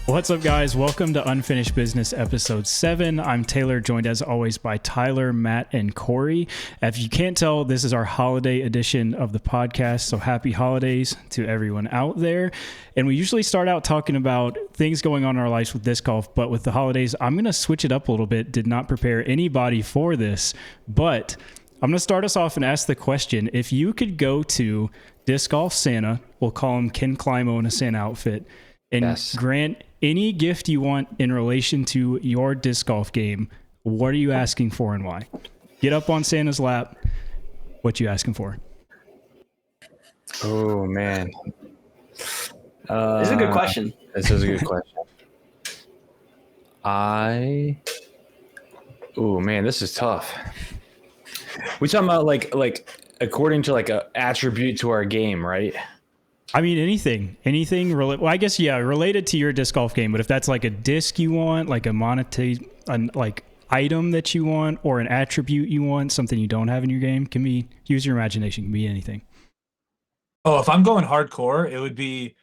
What's up, guys? Welcome to Unfinished Business episode 7. I'm Taylor, joined as always by Tyler, Matt, and Corey. If you can't tell, this is our holiday edition of the podcast, so happy holidays to everyone out there. And we usually start out talking about things going on in our lives with disc golf, but with the holidays, I'm going to switch it up a little bit. Did not prepare anybody for this, but I'm going to start us off and ask the question, if you could go to Disc Golf Santa, we'll call him Ken Climo in a Santa outfit, and grant any gift you want in relation to your disc golf game, what are you asking for and why? Get up on Santa's lap. What you asking for? Oh, man. This is a good question. This is a good question. Oh, man, this is tough. We talking about like according to like a attribute to our game, right? I mean, anything, well, I guess, yeah, related to your disc golf game, but if that's like a disc you want, like a monetary, like item that you want, or an attribute you want, something you don't have in your game, can be, use your imagination, can be anything. Oh, if I'm going hardcore, it would be,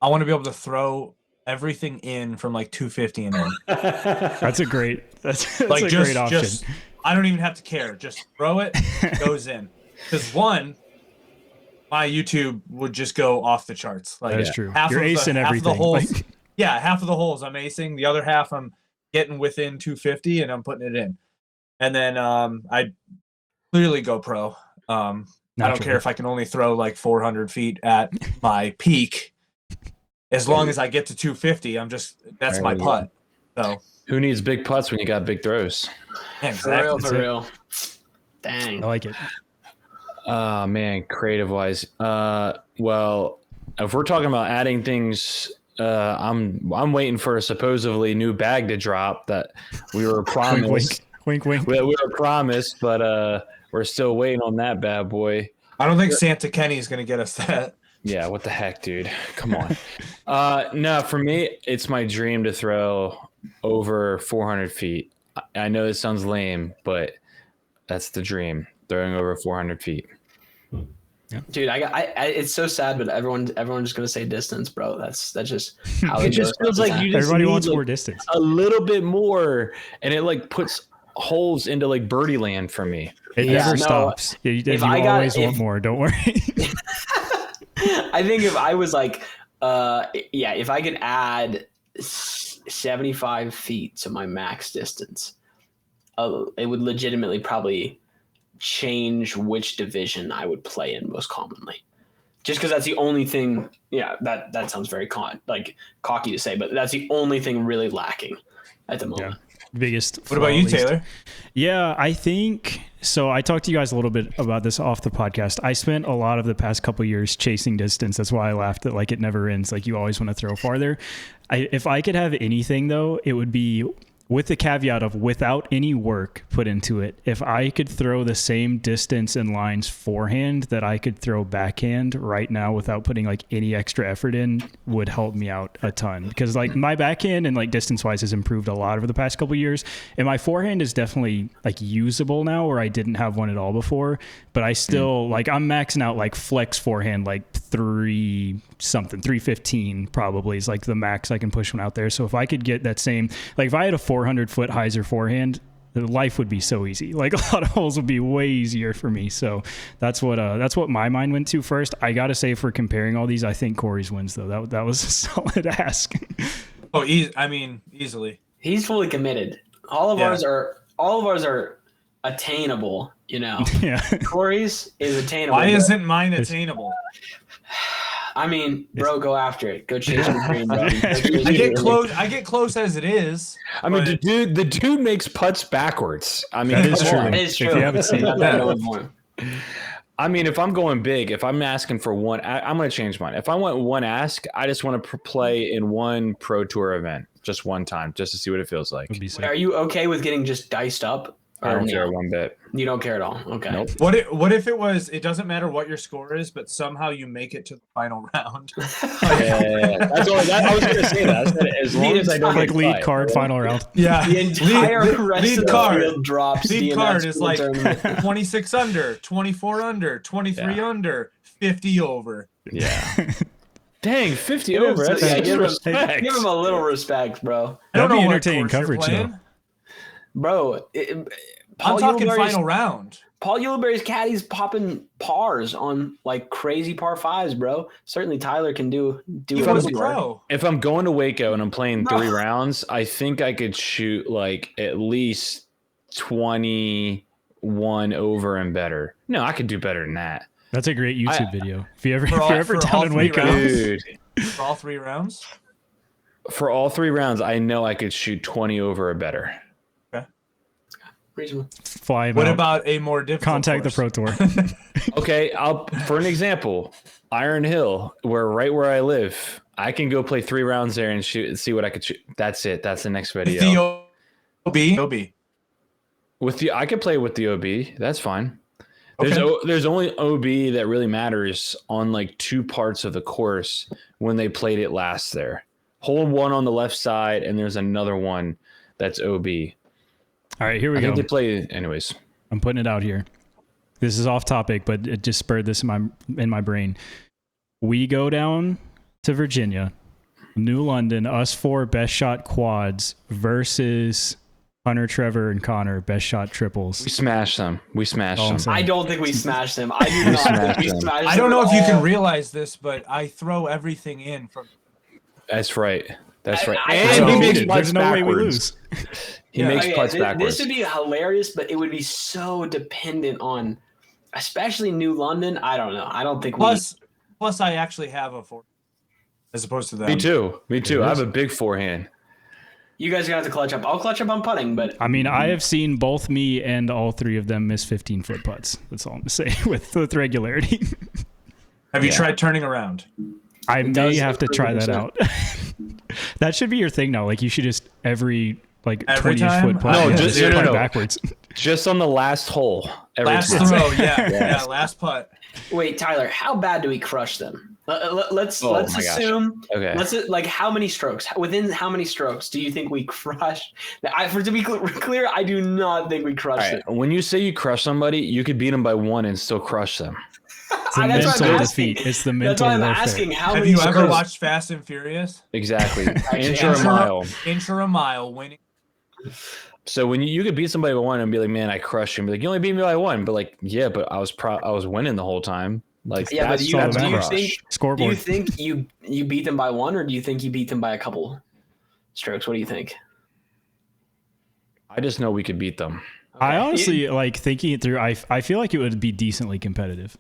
I want to be able to throw everything in from like 250 and in. That's a great like a great option. I don't even have to care. Just throw it, it goes in. Because one, my YouTube would just go off the charts. Like, that is true. You're acing everything. Half of the holes, yeah, half of the holes I'm acing. The other half I'm getting within 250 and I'm putting it in. And then I'd clearly go pro. I don't care if I can only throw like 400 feet at my peak. As long as I get to 250, that's my putt. So who needs big putts when you got big throws? Yeah, exactly. For real. Dang. I like it. Oh, man, creative wise. Well, if we're talking about adding things, I'm waiting for a supposedly new bag to drop that we were promised. wink. We were promised, but we're still waiting on that bad boy. I don't think Santa Kenny is going to get us that. Yeah, what the heck, dude? Come on. No, for me, it's my dream to throw over 400 feet. I know this sounds lame, but that's the dream, throwing over 400 feet. Yeah. Dude, it's so sad, but everyone's just gonna say distance, bro. That's just how it just feels like you just everybody wants like more distance, a little bit more, and it like puts holes into like birdie land for me. It never stops. You always want more. Don't worry. I think if I was like, if I could add 75 feet to my max distance, it would legitimately probably change which division I would play in most commonly. Just because that's the only thing. Yeah, that sounds very cocky to say, but that's the only thing really lacking at the moment. Yeah. Biggest. What about you, Taylor? Yeah, I think so. I talked to you guys a little bit about this off the podcast. I spent a lot of the past couple of years chasing distance. That's why I laughed at like it never ends. Like you always want to throw farther. If I could have anything though, it would be with the caveat of without any work put into it. If I could throw the same distance and lines forehand that I could throw backhand right now without putting like any extra effort in, would help me out a ton, because like my backhand and like distance wise has improved a lot over the past couple of years, and my forehand is definitely like usable now where I didn't have one at all before, but I still like I'm maxing out like flex forehand like 315 probably is like the max I can push one out there. So if I could get that same, like if I had a 400-foot hyzer forehand, the life would be so easy. Like a lot of holes would be way easier for me. So that's what my mind went to first. I gotta say, for comparing all these, I think Corey's wins though. That was a solid ask. Oh, easily. He's fully committed. All of ours are attainable. You know. Yeah. Corey's is attainable. Why isn't mine attainable? I mean, bro, go after it. Go chase your dream, bro. I get close as it is. I mean, the dude makes putts backwards. I mean, it's true. It is true. If you haven't seen it. I mean, if I'm going big, if I'm asking for one, I'm going to change mine. If I want one ask, I just want to play in one Pro Tour event, just one time, just to see what it feels like. Are you okay with getting just diced up? I don't care one bit. You don't care at all. Okay. Nope. What if it was? It doesn't matter what your score is, but somehow you make it to the final round. Yeah. That's all. I was going to say that. I said, as long as I don't like lead card final round. Yeah. The entire rest of the field drops. Lead card is like 26 under, 24 under, 23 under, 50 over. Yeah. Dang, 50 over. That's disrespect. Give him a little respect, bro. I don't That'd be know what entertaining course you're coverage, playing. though. Bro, I'm Paul talking Ulibarri's- final round. Paul Ulibarri's caddy's popping pars on like crazy par fives, bro. Certainly Tyler can do He it was as a well. pro. If I'm going to Waco and I'm playing Bro. 3 rounds, I think I could shoot like at least 21 over and better. No, I could do better than that. That's a great YouTube video. If you're For all- ever for all down in 3 Waco, rounds? Dude, For all 3 rounds? for all 3 rounds, I know I could shoot 20 over or better. Reasonable. fly him What out. about a more difficult Contact the course? Pro Tour. Okay, for an example, Iron Hill, right where I live, I can go play 3 rounds there and see what I could shoot. That's it. That's the next video. The OB? I could play with the OB. That's fine. Okay. There's only OB that really matters on like 2 parts of the course when they played it last there. Hole 1 on the left side, and there's another one that's OB. All right, here we I go. think they play anyways. I'm putting it out here. This is off topic, but it just spurred this in my brain. We go down to Virginia, New London, us 4 best shot quads versus Hunter, Trevor, and Connor best shot triples. We smashed them. I'm saying. I don't think we smashed them. I do not think we them. smashed them. I don't know at if you can all. realize this, but I throw everything in from. That's right. That's right. I- And I- he makes There's putts no way we backwards. lose. He Yeah. makes Okay, putts this backwards. would be hilarious, but it would be so dependent on, especially New London. I don't know. I don't think Plus, I actually have a 4 as opposed to them. Me too. Me too. It I have is. a big forehand. you guys are gonna have to clutch up. I'll clutch up on putting, but I mean, I have seen both me and all 3 of them miss 15-foot putts. That's all I'm going to say with regularity. Have you Yeah. tried turning around? I may does have to improve try that yourself. out. That should be your thing now. Like, you should just every Every 20-ish time? foot putt. No, yeah, just- putt no. backwards. Just on the last hole. Every Last time. throw, yeah, last putt. wait, Tyler, how bad do we crush them? Let's Oh let's my gosh. assume. Okay. Like how many strokes? Within how many strokes do you think we crush? To be clear, I do not think we All crush right. them. When you say you crush somebody, you could beat them by 1 and still crush them. It's a That's what I'm mental asking. defeat. It's the That's mental why I'm warfare. asking how Have many you ever strokes. watched Fast and Furious? Exactly. Actually, Inch or a yeah. mile. Inch or a mile winning. So when you could beat somebody by 1 and be like, man, I crushed you. And be like, you only beat me by 1. But like, yeah, but I was winning the whole time. Like, Yeah, but that's, do you that's all that think? crush. Do you Scoreboard. think you beat them by 1, or do you think you beat them by a couple strokes? What do you think? I just know we could beat them. I Okay. honestly, like, thinking it through, I feel like it would be decently competitive.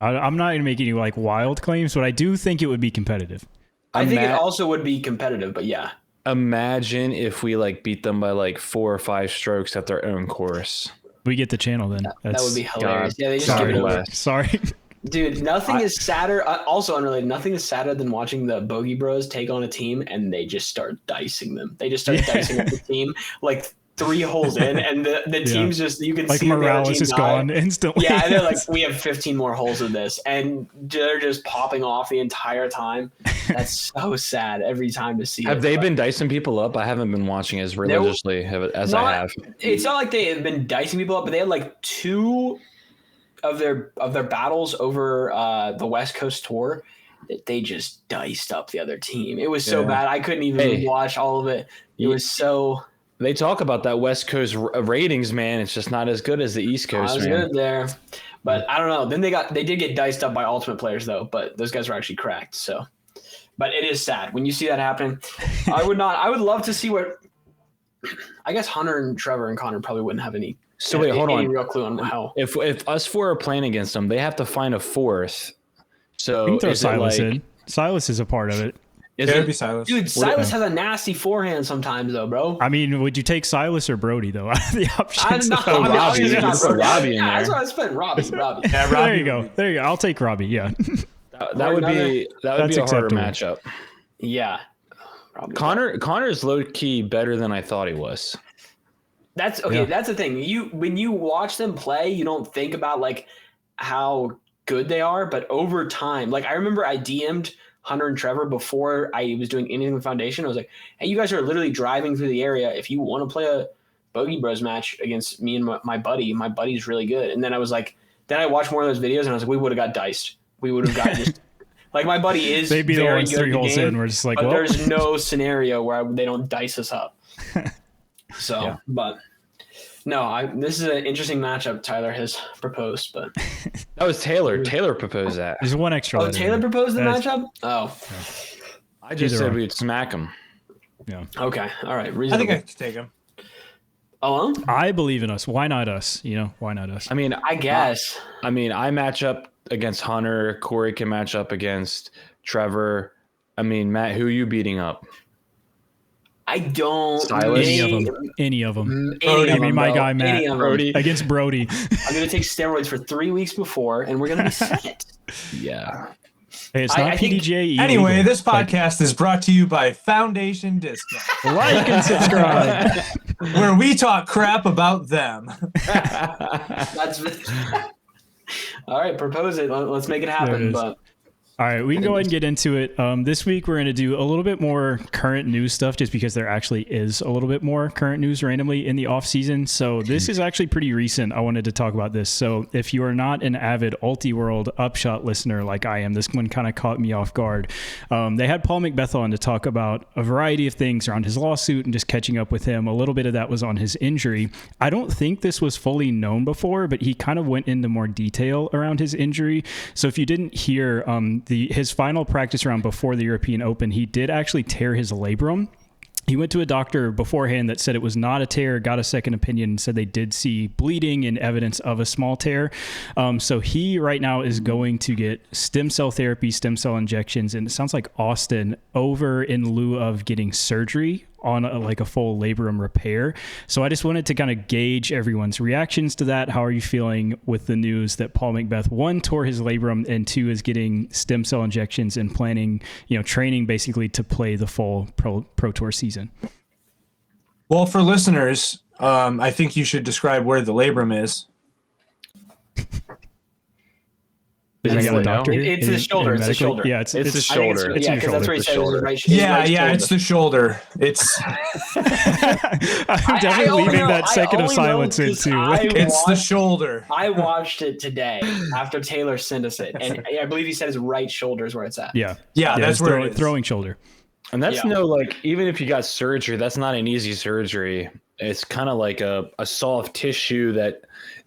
I'm not going to make any like wild claims, but I do think it would be competitive. I think it Ima- also would be competitive, but yeah. Imagine if we like beat them by like 4 or 5 strokes at their own course. We get the channel then. That would be hilarious. Yeah, they just Sorry, give it away. Wes. sorry. Dude, nothing is sadder. Also unrelated, nothing is sadder than watching the Bogey Bros take on a team and they just start dicing them. They just start Yeah. dicing up the team like 3 holes in, and the team's just, you can Like see the other Morales team is die. gone instantly. Yeah, and they're like, we have 15 more holes of this, and they're just popping off the entire time. That's so sad every time to see. Have it. they been dicing people up? I haven't been watching as religiously as I have. It's not like they have been dicing people up, but they had like 2 of their battles over the West Coast tour that they just diced up the other team. It was so Yeah. bad. I couldn't even watch all of it. It was so They talk about that West Coast ratings, man. It's just not as good as the East I Coast, was man. good there. But I don't know. Then they did get diced up by Ultimate players though, but those guys were actually cracked. So, but it is sad when you see that happening. I would love to see what. I guess Hunter and Trevor and Connor probably wouldn't have any. So wait, hold any on. real clue on how. If us 4 are playing against them, they have to find a 4th. So We can throw is it Silas like, in. Silas is a part of it. Is It would it, be Silas. Dude, Silas has a nasty forehand sometimes though, bro. I mean, would you take Silas or Brody though? Out of the I options. don't know. Oh, I mean, Robbie. obviously You not just put Robbie in Yeah, that's there. what I spent. Robbie. Yeah, There Robbie you go. would be- There you go. I'll take Robbie. Yeah. that would be That's a harder acceptable. matchup. Yeah. Robbie. Connor's low key better than I thought he was. That's okay. Yeah. That's the thing. When you watch them play, you don't think about like how good they are, but over time, like I remember I DM'd Hunter and Trevor before I was doing anything with Foundation. I was like, "Hey, you guys are literally driving through the area. If you want to play a Bogey Bros match against me and my buddy's really good." And then I was like, then I watched more of those videos and I was like, we would have got diced. We would have got just Like my buddy is They'd be the very ones good 3 at the holes game, in. We're just like, but well, there's no scenario where they don't dice us up. So, Yeah. but no, this is an interesting matchup Tyler has proposed, but That was Taylor. Taylor proposed that. there's one extra. oh, letter Taylor in there. proposed the That's- matchup. Oh, I just Either said or. we'd smack him. Yeah. okay, all right, I reasonable. think I could take him. Oh, I believe in us. Why not us? Why not us? I mean, I guess. I match up against Hunter. Corey can match up against Trevor. I mean, Matt, who are you beating up? I don't. Silas? Any of them. Any of Give me them, my bro. guy, Matt. Any of them. Brody. Against Brody. I'm gonna take steroids for 3 weeks before, and we're gonna be set. Yeah. Hey, it's I not think- PDGA. Anyway, illegal. this podcast is brought to you by Foundation Discount, Like and subscribe. where we talk crap about them. That's all right. Propose it. Let's make it There it happen. is. But All right, we can go ahead and get into it. This week, we're going to do a little bit more current news stuff just because there actually is a little bit more current news randomly in the off season. So this is actually pretty recent. I wanted to talk about this. So if you are not an avid Ulti-World Upshot listener like I am, this one kind of caught me off guard. They had Paul McBeth on to talk about a variety of things around his lawsuit and just catching up with him. A little bit of that was on his injury. I don't think this was fully known before, but he kind of went into more detail around his injury. So if you didn't hear his final practice round before the European Open, he did actually tear his labrum. He went to a doctor beforehand that said it was not a tear, got a second opinion, and said they did see bleeding and evidence of a small tear. So he right now is going to get stem cell therapy, stem cell injections, and it sounds like Austin over in lieu of getting surgery on a full labrum repair. So I just wanted to kind of gauge everyone's reactions to that. How are you feeling with the news that Paul McBeth, 1, tore his labrum, and 2, is getting stem cell injections and planning, training basically to play the full Pro Tour season? Well, for listeners, I think you should describe where the labrum is. Is I he got a gonna doctor know? here. It's the shoulder, it's the medically- shoulder. Yeah, it's the I think shoulder. It's yeah, your because that's shoulder. what he said. It was shoulder. right, his Yeah, right yeah, shoulder. it's the shoulder. It's I'm definitely only leaving know- that I second of only know silence in 'cause too. it's the shoulder. I watched it today after Taylor sent us it, and I believe he said his right shoulder is where it's at. Yeah, Yeah, that's it's where it is. throwing shoulder. And that's Yeah. even if you got surgery, that's not an easy surgery. It's kind of like a soft tissue that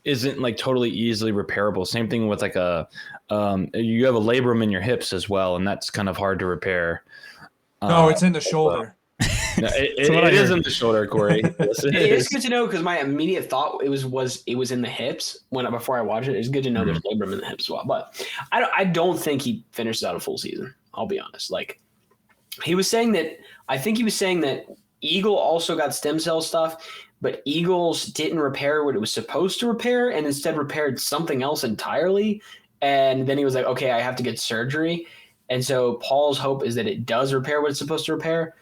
isn't like totally easily repairable. Same thing with like you have a labrum in your hips as well, and that's kind of hard to repair. No, it's in the shoulder. No, it what I is heard. in the shoulder, Corey. Yes, It is good to know because my immediate thought it was in the hips before I watched it. It's good to know there's labrum in the hips as well. But I don't think he finishes out a full season. I'll be honest. Like he was saying that Eagle also got stem cell stuff, but Eagles didn't repair what it was supposed to repair and instead repaired something else entirely. And then he was like, okay, I have to get surgery. And so Paul's hope is that it does repair what it's supposed to repair.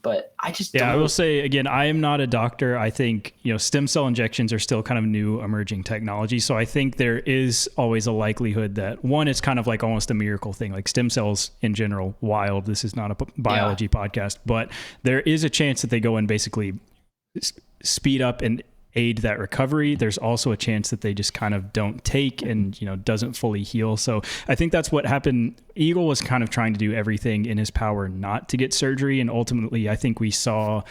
But I just Yeah, don't I will say again, I am not a doctor. I think stem cell injections are still kind of new emerging technology. So I think there is always a likelihood that one, it's kind of like almost a miracle thing. Like stem cells in general, wild. This is not a biology podcast, but there is a chance that they go and basically speed up and aid that recovery. There's also a chance that they just kind of don't take and doesn't fully heal. So I think that's what happened. Eagle was kind of trying to do everything in his power not to get surgery, and ultimately I think we saw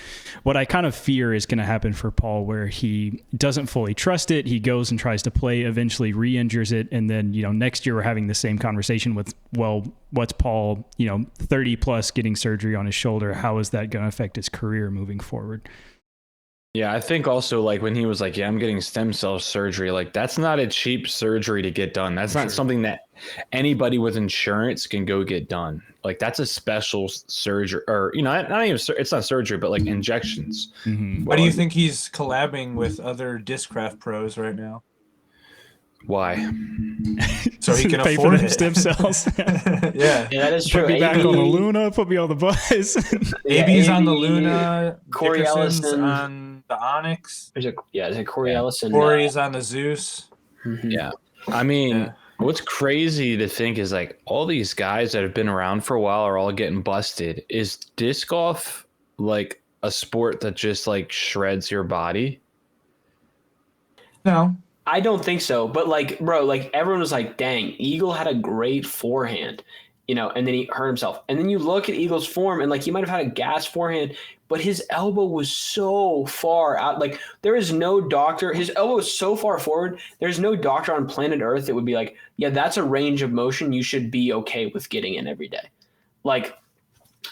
what I kind of fear is going to happen for Paul, where he doesn't fully trust it. He goes and tries to play, eventually re-injures it, and then next year we're having the same conversation with, well, what's Paul 30 plus getting surgery on his shoulder? How is that going to affect his career moving forward? Yeah, I think also like when he was like, yeah, I'm getting stem cell surgery, like that's not a cheap surgery to get done. That's not something that anybody with insurance can go get done. Like that's a special surgery, or not even it's not surgery, but like injections. Mm-hmm. Why do you think he's collabing with other Discraft pros right now? Why? So he can pay afford for them it. stem cells. Yeah. Yeah, that is true. Put me back on the AB Luna. Put me on the bus. AB's on the AB, Luna. Corey Dickerson's Ellison. on the Onyx. There's a Corey Ellison. Corey's on the Zeus. Mhm. Yeah. I mean, Yeah. what's crazy to think is like all these guys that have been around for a while are all getting busted. Is disc golf like a sport that just like shreds your body? No. I don't think so. But like, bro, like everyone was like, dang, Eagle had a great forehand. and then he hurt himself. And then you look at Eagles' form, and like he might have had a gas forehand, but his elbow was so far out. Like there is no doctor. His elbow is so far forward. There's no doctor on planet Earth that would be like, yeah, that's a range of motion you should be okay with getting in every day. Like,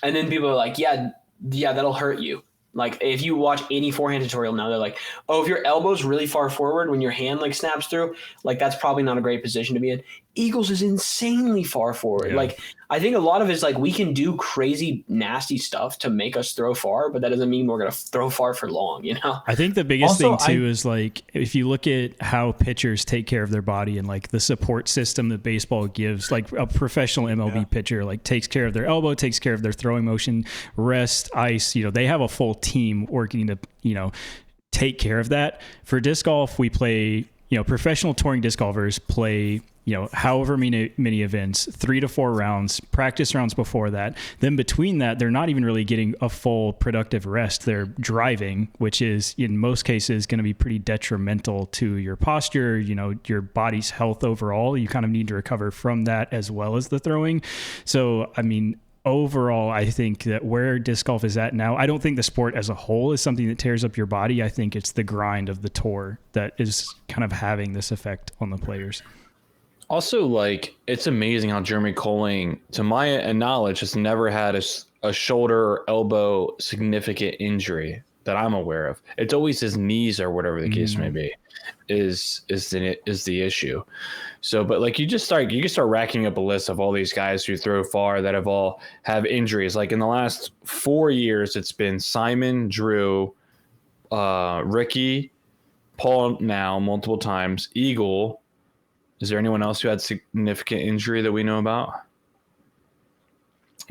and then people are like, yeah, that'll hurt you. Like if you watch any forehand tutorial now, they're like, oh, if your elbow's really far forward when your hand like snaps through, like that's probably not a great position to be in. Eagles is insanely far forward. Yeah. Like I think a lot of it is like we can do crazy, nasty stuff to make us throw far, but that doesn't mean we're going to throw far for long, I think the biggest thing too is like if you look at how pitchers take care of their body and like the support system that baseball gives, like a professional MLB pitcher like takes care of their elbow, takes care of their throwing motion, rest, ice, they have a full team working to, take care of that. For disc golf, we play, professional touring disc golfers play however many events, 3 to 4 rounds, practice rounds before that. Then between that, they're not even really getting a full productive rest. They're driving, which is in most cases going to be pretty detrimental to your posture, your body's health overall. You kind of need to recover from that as well as the throwing. So, I mean, overall, I think that where disc golf is at now, I don't think the sport as a whole is something that tears up your body. I think it's the grind of the tour that is kind of having this effect on the players. Also, like, it's amazing how Jeremy Colling, to my knowledge, has never had a shoulder or elbow significant injury that I'm aware of. It's always his knees or whatever the case may be is the issue. So, but like you can start racking up a list of all these guys who throw far that have injuries. Like in the last 4 years, it's been Simon, Drew, Ricky, Paul now multiple times, Eagle. Is there anyone else who had significant injury that we know about?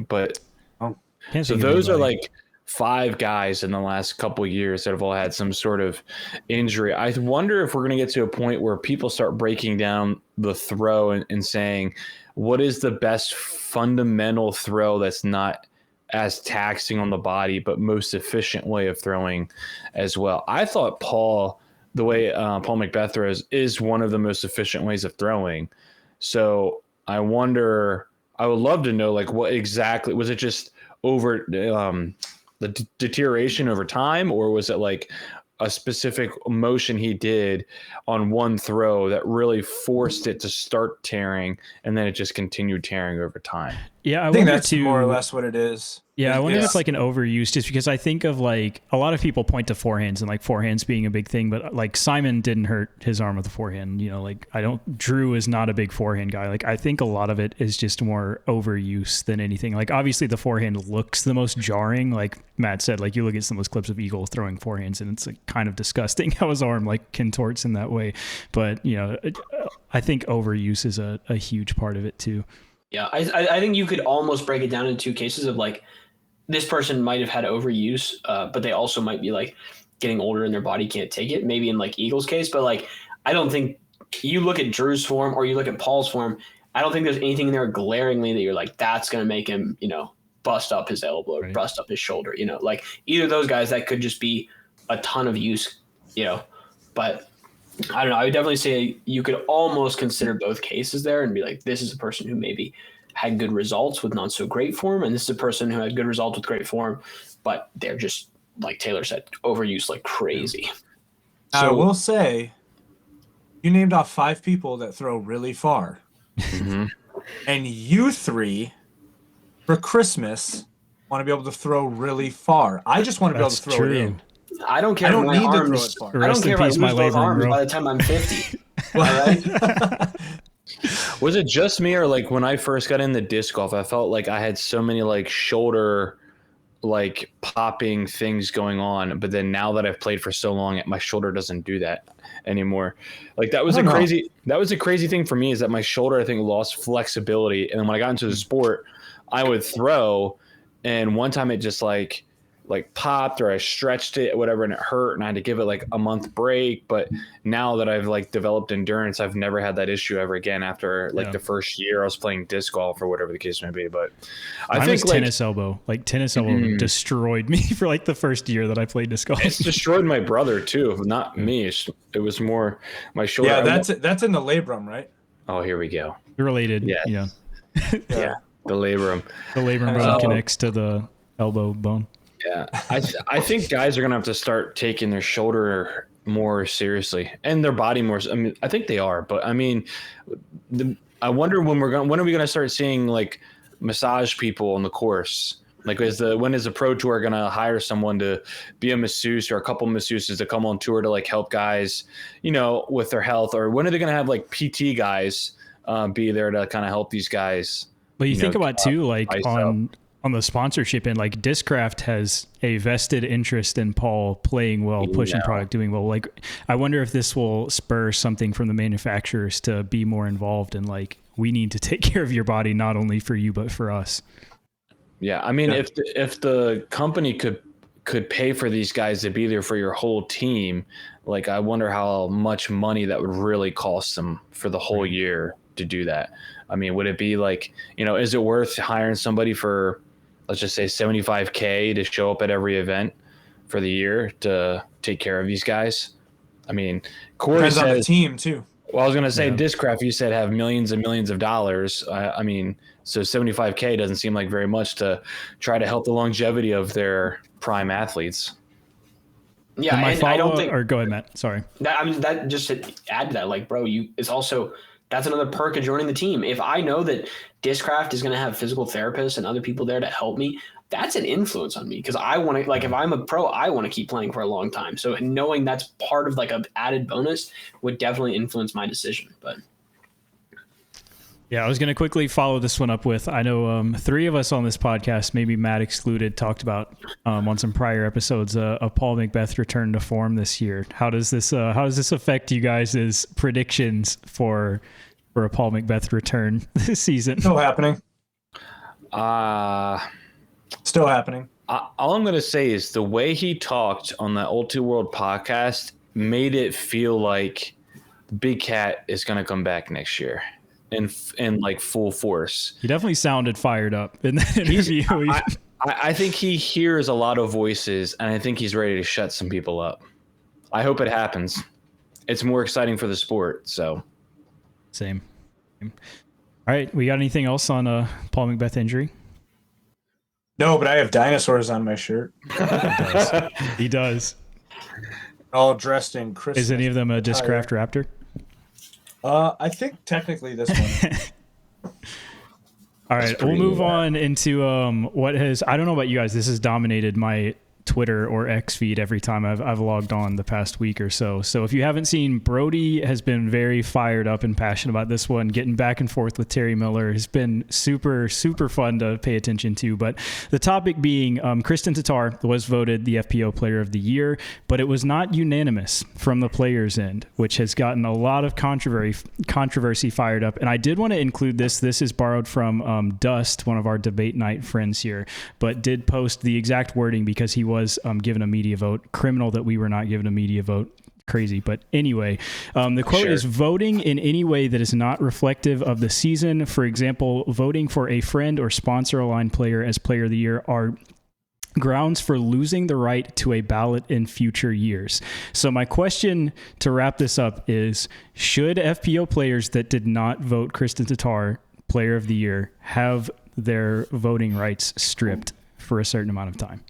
But so those are like 5 guys in the last couple of years that have all had some sort of injury. I wonder if we're going to get to a point where people start breaking down the throw and saying, what is the best fundamental throw that's not as taxing on the body, but most efficient way of throwing as well? I thought the way Paul McBeth throws is one of the most efficient ways of throwing. So I wonder, I would love to know, like, what exactly, was it just over the deterioration over time, or was it like a specific motion he did on one throw that really forced it to start tearing and then it just continued tearing over time? Yeah, I think that's more or less what it is. Yeah, I wonder if it's like an overuse, just because I think of like a lot of people point to forehands and like forehands being a big thing, but like Simon didn't hurt his arm with a forehand. Like Drew is not a big forehand guy. Like I think a lot of it is just more overuse than anything. Like obviously the forehand looks the most jarring. Like Matt said, like you look at some of those clips of Eagle throwing forehands and it's like kind of disgusting how his arm like contorts in that way. But I think overuse is a huge part of it too. Yeah, I think you could almost break it down into 2 cases of like, this person might have had overuse, but they also might be like getting older and their body can't take it. Maybe in like Eagle's case, but like, I don't think you look at Drew's form or you look at Paul's form. I don't think there's anything in there glaringly that you're like, that's going to make him, bust up his elbow or bust up his shoulder, like either of those guys, that could just be a ton of use, but I don't know. I would definitely say you could almost consider both cases there and be like, this is a person who maybe had good results with not so great form, and this is a person who had good results with great form, but they're just, like Taylor said, overused like crazy. So, I will say, you named off 5 people that throw really far, and you 3 for Christmas want to be able to throw really far. I just want to be able to throw it in. I don't care. I don't need to throw it far. I don't care if I lose those arms by the time I'm 50. All right. Was it just me, or like when I first got into disc golf, I felt like I had so many like shoulder like popping things going on, but then now that I've played for so long, my shoulder doesn't do that anymore. Like that was a crazy thing for me, is that my shoulder, I think, lost flexibility. And then when I got into the sport, I would throw, and one time it just like popped, or I stretched it, whatever, and it hurt, and I had to give it like a month break. But now that I've like developed endurance, I've never had that issue ever again after like the first year I was playing disc golf or whatever the case may be. But I think tennis elbow destroyed me for like the first year that I played disc golf. It's destroyed my brother too, not me. It was more my shoulder. Yeah, that's in the labrum, right? Oh, here we go. Related. Yeah. Yeah. The labrum. The labrum bone connects to the elbow bone. Yeah, I think guys are gonna have to start taking their shoulder more seriously and their body more. I mean, I think they are, but I mean, I wonder when are we gonna start seeing like massage people on the course? Like, when is the pro tour gonna hire someone to be a masseuse or a couple masseuses to come on tour to like help guys, with their health? Or when are they gonna have like PT guys be there to kind of help these guys? But you think about too, like on the sponsorship end, like Discraft has a vested interest in Paul playing well, pushing product, doing well. Like, I wonder if this will spur something from the manufacturers to be more involved in like, we need to take care of your body, not only for you, but for us. Yeah. I mean, if the company could pay for these guys to be there for your whole team, like, I wonder how much money that would really cost them for the whole year to do that. I mean, would it be like, is it worth hiring somebody for, let's just say $75K to show up at every event for the year to take care of these guys? I mean, Corey depends says, on the team too. Well, I was going to say Discraft, you said have millions and millions of dollars. I mean, so $75K doesn't seem like very much to try to help the longevity of their prime athletes. Yeah, and I don't think. Or go ahead, Matt. Sorry. That just to add to that, like, bro, it's also, that's another perk of joining the team. If I know that Discraft is going to have physical therapists and other people there to help me, that's an influence on me, because I want to, like, if I'm a pro, I want to keep playing for a long time. So knowing that's part of like an added bonus would definitely influence my decision. But yeah, I was going to quickly follow this one up with, I know three of us on this podcast, maybe Matt excluded, talked about on some prior episodes a Paul McBeth return to form this year. How does this affect you guys' predictions for a Paul McBeth return this season? Still happening. Still happening. All I'm going to say is the way he talked on the Old Two World podcast made it feel like Big Cat is going to come back next year in like full force. He definitely sounded fired up in that interview. I think he hears a lot of voices, and I think he's ready to shut some people up. I hope it happens. It's more exciting for the sport. So, same. All right, we got anything else on Paul McBeth injury? No, but I have dinosaurs on my shirt. He does. All dressed in Christmas. Is any of them a Discraft Raptor? I think technically this one. All right, we'll move on into what has, I don't know about you guys, this has dominated my Twitter or X feed every time I've logged on the past week or so. So if you haven't seen, Brody has been very fired up and passionate about this one, getting back and forth with Terry Miller has been super, super fun to pay attention to. But the topic being Kristen Tatar was voted the FPO Player of the Year, but it was not unanimous from the players' end, which has gotten a lot of controversy fired up. And I did want to include this. This is borrowed from Dust, one of our debate night friends here, but did post the exact wording because he was given a media vote. Criminal that we were not given a media vote. Crazy. But anyway, the quote is voting in any way that is not reflective of the season. For example, voting for a friend or sponsor aligned player as Player of the Year are grounds for losing the right to a ballot in future years. So my question to wrap this up is, should FPO players that did not vote Kristen Tatar Player of the Year have their voting rights stripped for a certain amount of time?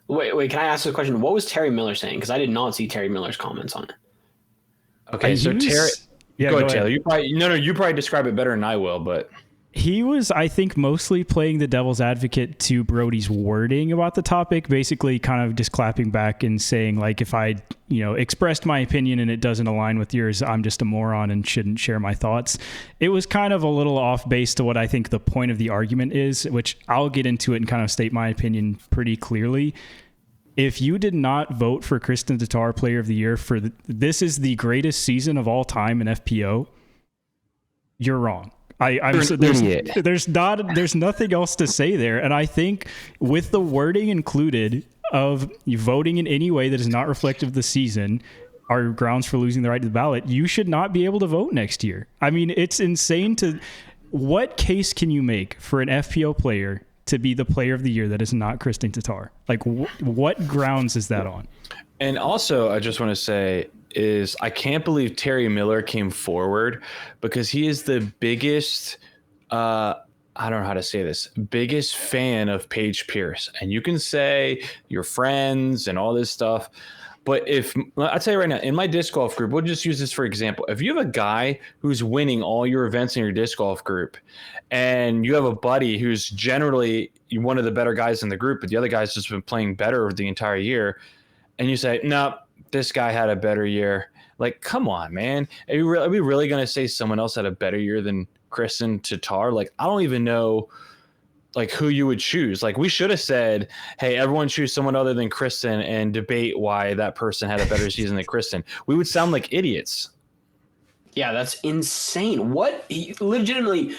Wait, can I ask a question? What was Terry Miller saying? Because I did not see Terry Miller's comments on it. Okay, so Terry... Yeah, go ahead, Taylor. You probably describe it better than I will, but... He was, I think, mostly playing the devil's advocate to Brody's wording about the topic, basically kind of just clapping back and saying, like, if I, expressed my opinion and it doesn't align with yours, I'm just a moron and shouldn't share my thoughts. It was kind of a little off base to what I think the point of the argument is, which I'll get into it and kind of state my opinion pretty clearly. If you did not vote for Kristen Tatar Player of the Year for this is the greatest season of all time in FPO, you're wrong. There's nothing else to say there. And I think with the wording included of you voting in any way that is not reflective of the season are grounds for losing the right to the ballot, you should not be able to vote next year. I mean, it's insane what case can you make for an FPO player to be the Player of the Year that is not Kristen Tatar? Like, what grounds is that on? And also, I just want to say is I can't believe Terry Miller came forward because he is the biggest I don't know how to say this, biggest fan of Paige Pierce. And you can say you're friends and all this stuff. But I'll tell you right now, in my disc golf group, we'll just use this for example. If you have a guy who's winning all your events in your disc golf group, and you have a buddy who's generally one of the better guys in the group, but the other guy's just been playing better the entire year, and you say, no, this guy had a better year. Like, come on, man. Are we really going to say someone else had a better year than Kristen Tatar? Like, I don't even know like who you would choose. Like, we should have said, hey, everyone choose someone other than Kristen and debate why that person had a better season than Kristen. We would sound like idiots. Yeah, that's insane. What he legitimately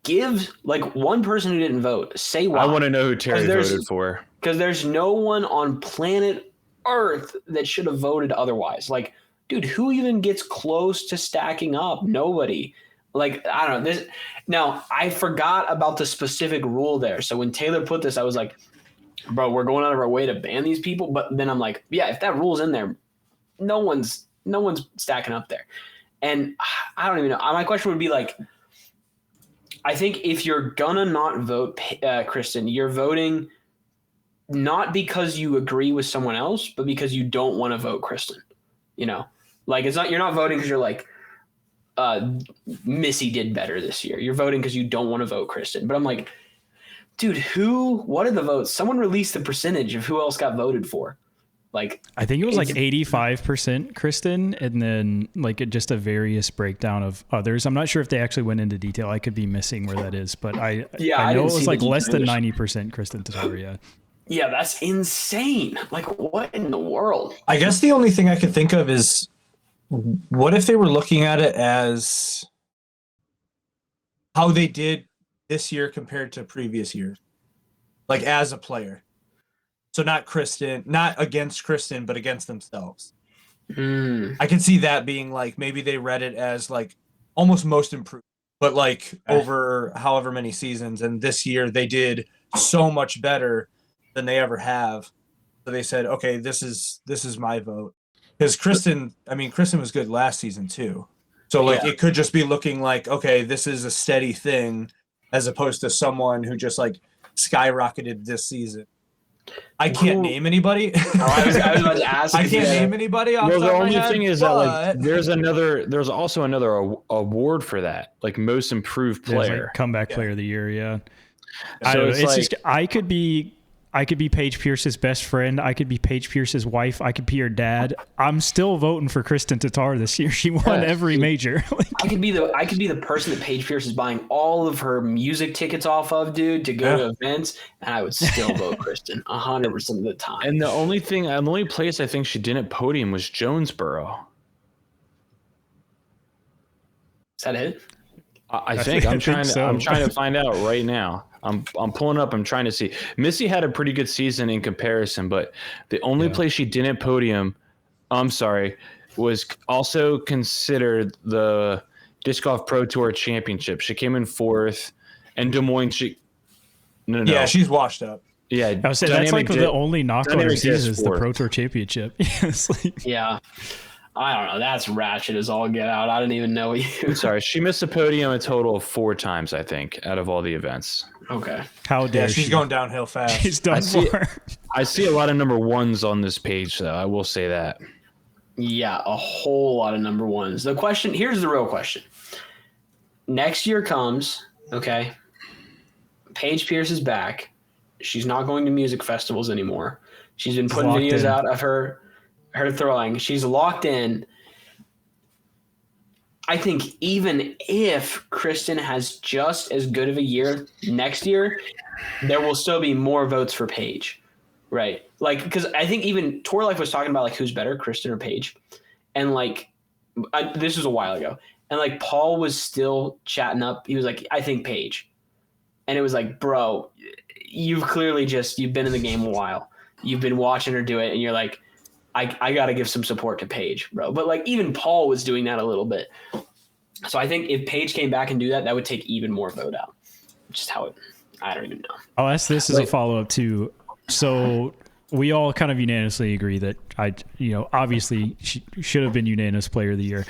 give like one person who didn't vote, say why. I want to know who Terry voted for. Because there's no one on planet Earth that should have voted otherwise. Like, dude, who even gets close to stacking up? Nobody. Like, I don't know. Now, I forgot about the specific rule there. So when Taylor put this, I was like, bro, we're going out of our way to ban these people. But then I'm like, yeah, if that rule's in there, no one's stacking up there. And I don't even know. My question would be like, I think if you're gonna not vote, Kristen, you're voting not because you agree with someone else, but because you don't want to vote Kristen. You know, like you're not voting because you're like, Missy did better this year. You're voting because you don't want to vote Kristen. But I'm like, dude, what are the votes? Someone released the percentage of who else got voted for. Like, I think it was like 85% Kristen, and then like just a various breakdown of others. I'm not sure if they actually went into detail. I could be missing where that is, but I know it was like less than 90% Kristen Tatar. Yeah, that's insane. Like, what in the world? I guess the only thing I could think of is, what if they were looking at it as how they did this year compared to previous years, like as a player? So not against Kristen, but against themselves. I can see that being like, maybe they read it as like almost most improved, but like over however many seasons. And this year they did so much better than they ever have. So they said, okay, this is my vote. Because Kristen was good last season too. So like it could just be looking like, okay, this is a steady thing, as opposed to someone who just like skyrocketed this season. I can't name anybody. I was about to ask. I can't name anybody. Well, the only thing is that like there's also another award for that, like most improved player, like comeback player of the year. Yeah. So it's like, just I could be Paige Pierce's best friend. I could be Paige Pierce's wife. I could be her dad. I'm still voting for Kristen Tatar this year. She won every major. Like, I could be the person that Paige Pierce is buying all of her music tickets off of, dude, to go to events, and I would still vote Kristen 100% of the time. And the only place I think she didn't podium was Jonesboro. Is that it? I think I'm trying to find out right now. I'm pulling up. I'm trying to see. Missy had a pretty good season in comparison, but the only place she didn't podium, was also considered the Disc Golf Pro Tour Championship. She came in 4th, and Des Moines. Yeah, she's washed up. Yeah, I was saying that's like the only knock on her season is the Pro Tour Championship. Yeah. I don't know. That's ratchet as all get out. I didn't even know you. I'm sorry. She missed the podium a total of 4 times, I think, out of all the events. Okay. How dare she's going downhill fast. She's done for. I see a lot of number 1s on this page, though. I will say that. Yeah, a whole lot of number 1s. Here's the real question. Next year comes, okay, Paige Pierce is back. She's not going to music festivals anymore. She's been putting videos out of her throwing. She's locked in. I think even if Kristen has just as good of a year next year, there will still be more votes for Paige, right? Like, because I think even Tour Life was talking about like who's better, Kristen or Paige, and like this was a while ago, and like Paul was still chatting up. He was like, I think Paige, and it was like, bro, you've been in the game a while, you've been watching her do it, and you're like, I got to give some support to Paige, bro. But like even Paul was doing that a little bit. So I think if Paige came back and do that, that would take even more vote out. Just I don't even know. I'll ask this as a follow-up too. So we all kind of unanimously agree that obviously she should have been unanimous player of the year.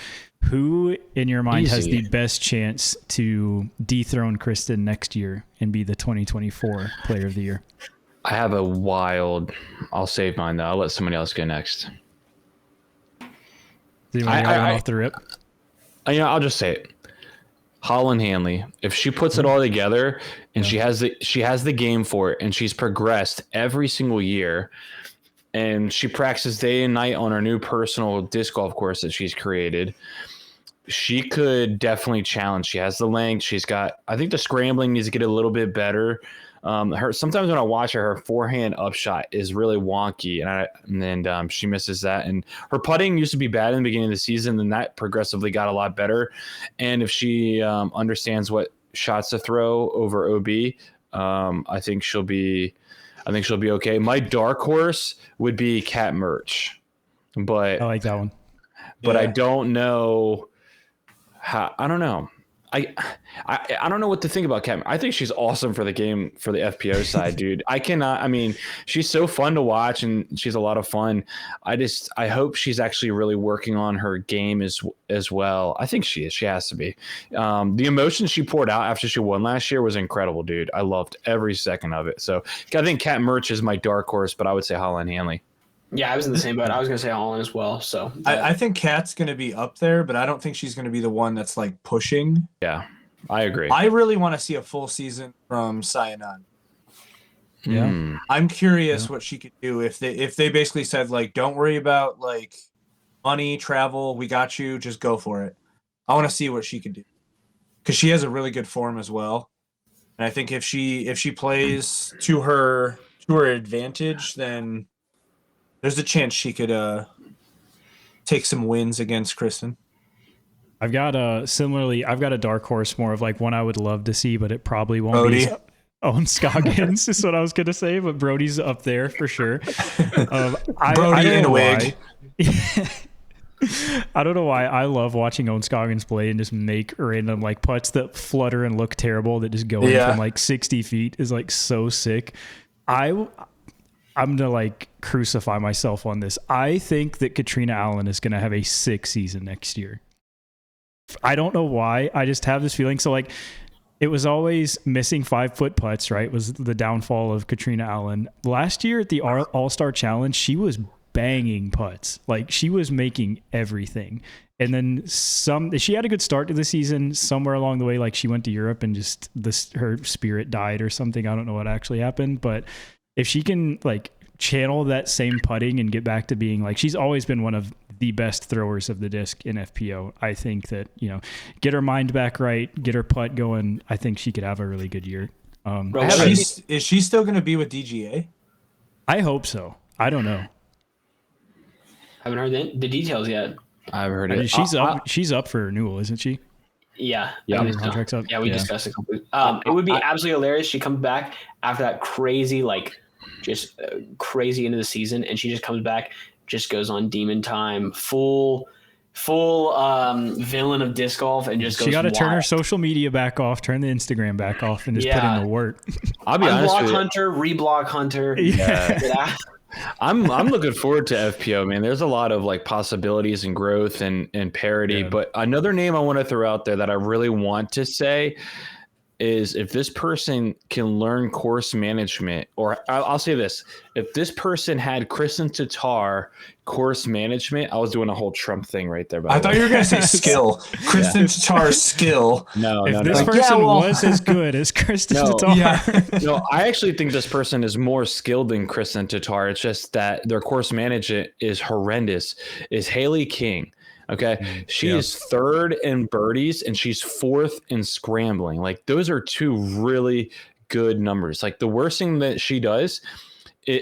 Who in your mind has Easy. the best chance to dethrone Kristen next year and be the 2024 Player of the Year? I have a wild. I'll save mine though. I'll let somebody else go next. Do you want to go off the rip? I'll just say it. Holland Hanley. If she puts it all together and she has the game for it, and she's progressed every single year, and she practices day and night on her new personal disc golf course that she's created, she could definitely challenge. She has the length. I think the scrambling needs to get a little bit better. Sometimes when I watch her forehand upshot is really wonky, and she misses that. And her putting used to be bad in the beginning of the season, and that progressively got a lot better. And if she understands what shots to throw over OB, I think she'll be okay. My dark horse would be Kat Merch, but I like that one. But I don't know how. I don't know. I don't know what to think about Kat. I think she's awesome for the game, for the FPO side, dude. She's so fun to watch, and she's a lot of fun. I hope she's actually really working on her game as well. I think she is. She has to be. The emotion she poured out after she won last year was incredible, dude. I loved every second of it. So I think Kat Merch is my dark horse, but I would say Holland Hanley. Yeah, I was in the same boat. I was going to say Holland as well. So I think Kat's going to be up there, but I don't think she's going to be the one that's like pushing. Yeah, I agree. I really want to see a full season from Cyanide. Yeah. I'm curious what she could do if they basically said, like, don't worry about like money, travel, we got you, just go for it. I want to see what she could do, because she has a really good form as well. And I think if she plays to her advantage, then there's a chance she could take some wins against Kristen. I've got a dark horse, more of like one I would love to see, but it probably won't be Owen Scoggins is what I was going to say, but Brody's up there for sure. Brody in a wig. I don't know why I love watching Owen Scoggins play and just make random like putts that flutter and look terrible that just go in from like 60 feet is like so sick. I'm going to like crucify myself on this. I think that Katrina Allen is going to have a sick season next year. I don't know why. I just have this feeling. So like it was always missing 5-foot putts, right? Was the downfall of Katrina Allen. Last year at the All-Star Challenge, she was banging putts. Like she was making everything. And then she had a good start to the season. Somewhere along the way, like she went to Europe and just her spirit died or something. I don't know what actually happened, but if she can like channel that same putting and get back to being like, she's always been one of the best throwers of the disc in FPO. I think that, get her mind back right, get her putt going. I think she could have a really good year. Is she still going to be with DGA? I hope so. I don't know. Haven't heard the details yet. I've heard it. She's up for renewal, isn't she? Yeah. Her contract's up. Yeah, we discussed it completely. It would be absolutely hilarious. She comes back after that crazy, like, just crazy into the season, and she just comes back, just goes on demon time, full villain of disc golf, and just goes. She got to wild. turn her social media back off, turn the Instagram back off, and just put in the work. I'll be honest with you. Hunter, reblock Hunter. Yeah. I'm looking forward to FPO, man. There's a lot of like possibilities and growth and parity. Yeah. But another name I want to throw out there that I really want to say is, if this person can learn course management, or I'll say this, if this person had Kristen Tatar course management, I was doing a whole Trump thing right there. I thought you were going to say skill. Kristen Tatar's skill. No. If this person was as good as Kristen Tatar. No, I actually think this person is more skilled than Kristen Tatar. It's just that their course management is horrendous. Is Haley King. Okay. She is third in birdies and she's fourth in scrambling. Like, those are two really good numbers. Like, the worst thing that she does,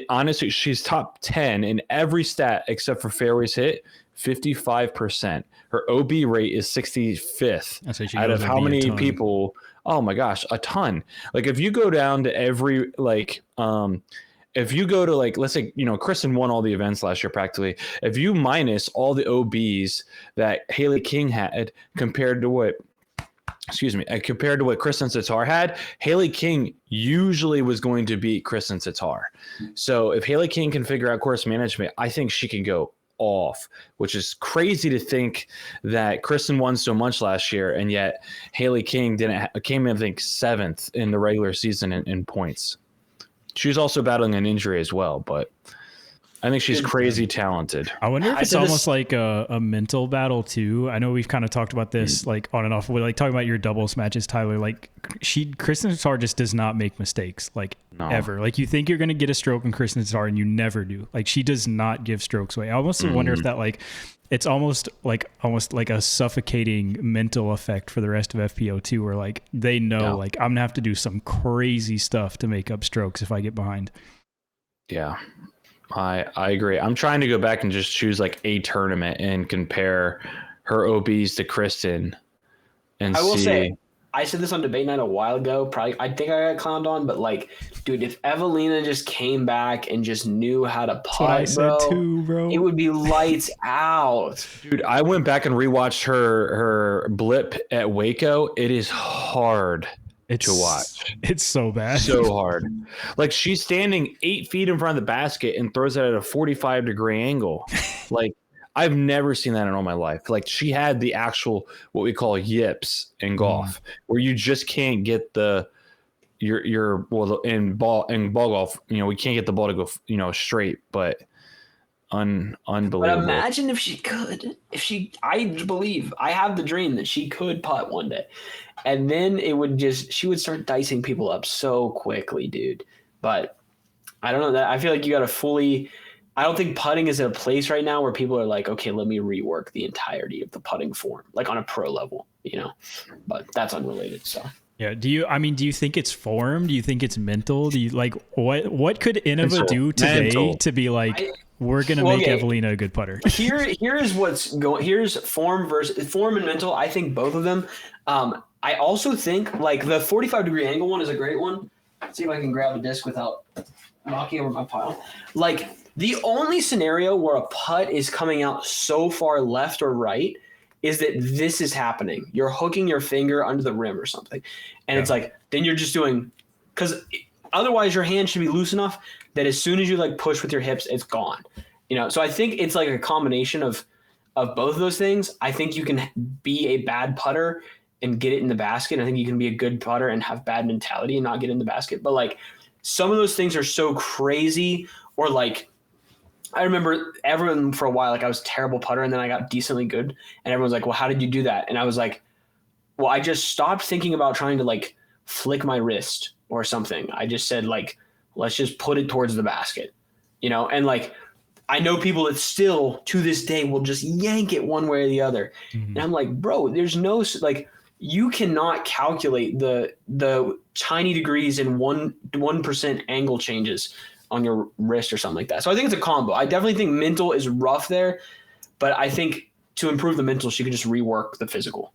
honestly, she's top 10 in every stat except for fairways hit, 55%. Her OB rate is 65th out of how many people? Oh my gosh, a ton. Like, if you go down to every, if you go to, like, let's say, Kristen won all the events last year practically. If you minus all the OBs that Haley King had compared to what Kristen Tatar had, Haley King usually was going to beat Kristen Tatar. So if Haley King can figure out course management, I think she can go off, which is crazy to think that Kristen won so much last year, and yet Haley King came in, I think, 7th in the regular season in points. She was also battling an injury as well, but I think she's crazy talented. I wonder if it's almost like a mental battle too. I know we've kind of talked about this like on and off. We're like talking about your doubles matches, Tyler. Like Kristen Tatar just does not make mistakes, like ever. Like you think you're gonna get a stroke in Kristen Tatar and you never do. Like she does not give strokes away. I almost wonder if that like it's almost like a suffocating mental effect for the rest of FPO too, where like they know like I'm gonna have to do some crazy stuff to make up strokes if I get behind. Yeah. I agree. I'm trying to go back and just choose like a tournament and compare her OBs to Kristen. And I will say, I said this on debate night a while ago. Probably, I think I got clowned on, but like, dude, if Evelina just came back and just knew how to putt, bro, it would be lights out. Dude, I went back and rewatched her blip at Waco. It is hard. To watch. It's so bad. So hard. Like she's standing 8 feet in front of the basket and throws it at a 45-degree angle. Like I've never seen that in all my life. Like she had the actual what we call yips in golf, where you just can't get your in ball golf, you know, we can't get the ball to go, you know, straight, but unbelievable. But imagine if she could. I believe, I have the dream that she could putt one day. And then she would start dicing people up so quickly, dude. But I don't know that. I feel like you got to I don't think putting is in a place right now where people are like, okay, let me rework the entirety of the putting form, like on a pro level, you know, but that's unrelated. So. Yeah. Do you think it's form? Do you think it's mental? Do you like what could Innova do today to be like, we're going to make Evelina a good putter? Here's what's going. Here's form and mental. I think both of them. I also think like the 45-degree angle one is a great one. Let's see if I can grab a disc without knocking over my pile. Like the only scenario where a putt is coming out so far left or right is that this is happening. You're hooking your finger under the rim or something. And it's like, then you're just doing, because otherwise your hand should be loose enough that as soon as you like push with your hips, it's gone. You know, so I think it's like a combination of both of those things. I think you can be a bad putter and get it in the basket. I think you can be a good putter and have bad mentality and not get in the basket. But like some of those things are so crazy, or like I remember everyone for a while, like I was a terrible putter and then I got decently good. And everyone's like, well, how did you do that? And I was like, well, I just stopped thinking about trying to like flick my wrist or something. I just said like, let's just put it towards the basket, you know? And like, I know people that still to this day will just yank it one way or the other. And I'm like, bro, there's no, like, you cannot calculate the tiny degrees in 1% angle changes on your wrist or something like that. So I think it's a combo. I definitely think mental is rough there, but I think to improve the mental, she could just rework the physical.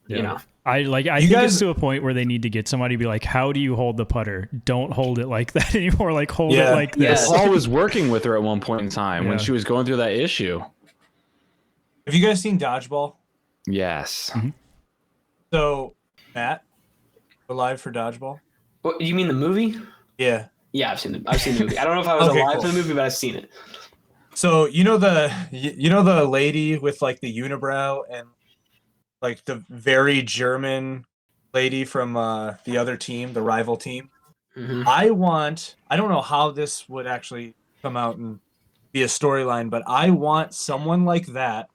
Yeah. You know, I think it's to a point where they need to get somebody to be like, how do you hold the putter? Don't hold it like that anymore. Like hold it like this. Paul was working with her at one point in time when she was going through that issue. Have you guys seen Dodgeball? Yes. Mm-hmm. So, Matt, alive for Dodgeball? What, you mean the movie? Yeah. Yeah, I've seen the movie. I don't know if I was alive for the movie, but I've seen it. So you know the lady with like the unibrow and like the very German lady from the other team, the rival team. Mm-hmm. I don't know how this would actually come out and be a storyline, but I want someone like that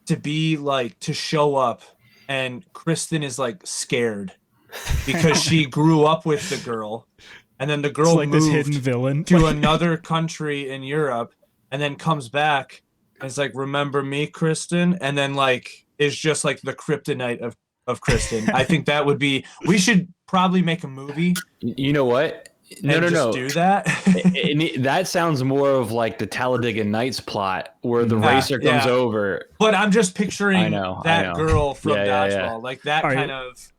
to be like to show up, and Kristen is like scared because she grew up with the girl. And then the girl moved this hidden villain to another country in Europe, and then comes back and is like, "Remember me, Kristen?" And then like is just like the kryptonite of Kristen. I think that would be. We should probably make a movie. You know what? No. Do that. That sounds more of like the Talladega Nights plot where the racer comes over. But I'm just picturing that girl from Dodgeball, like that kind of.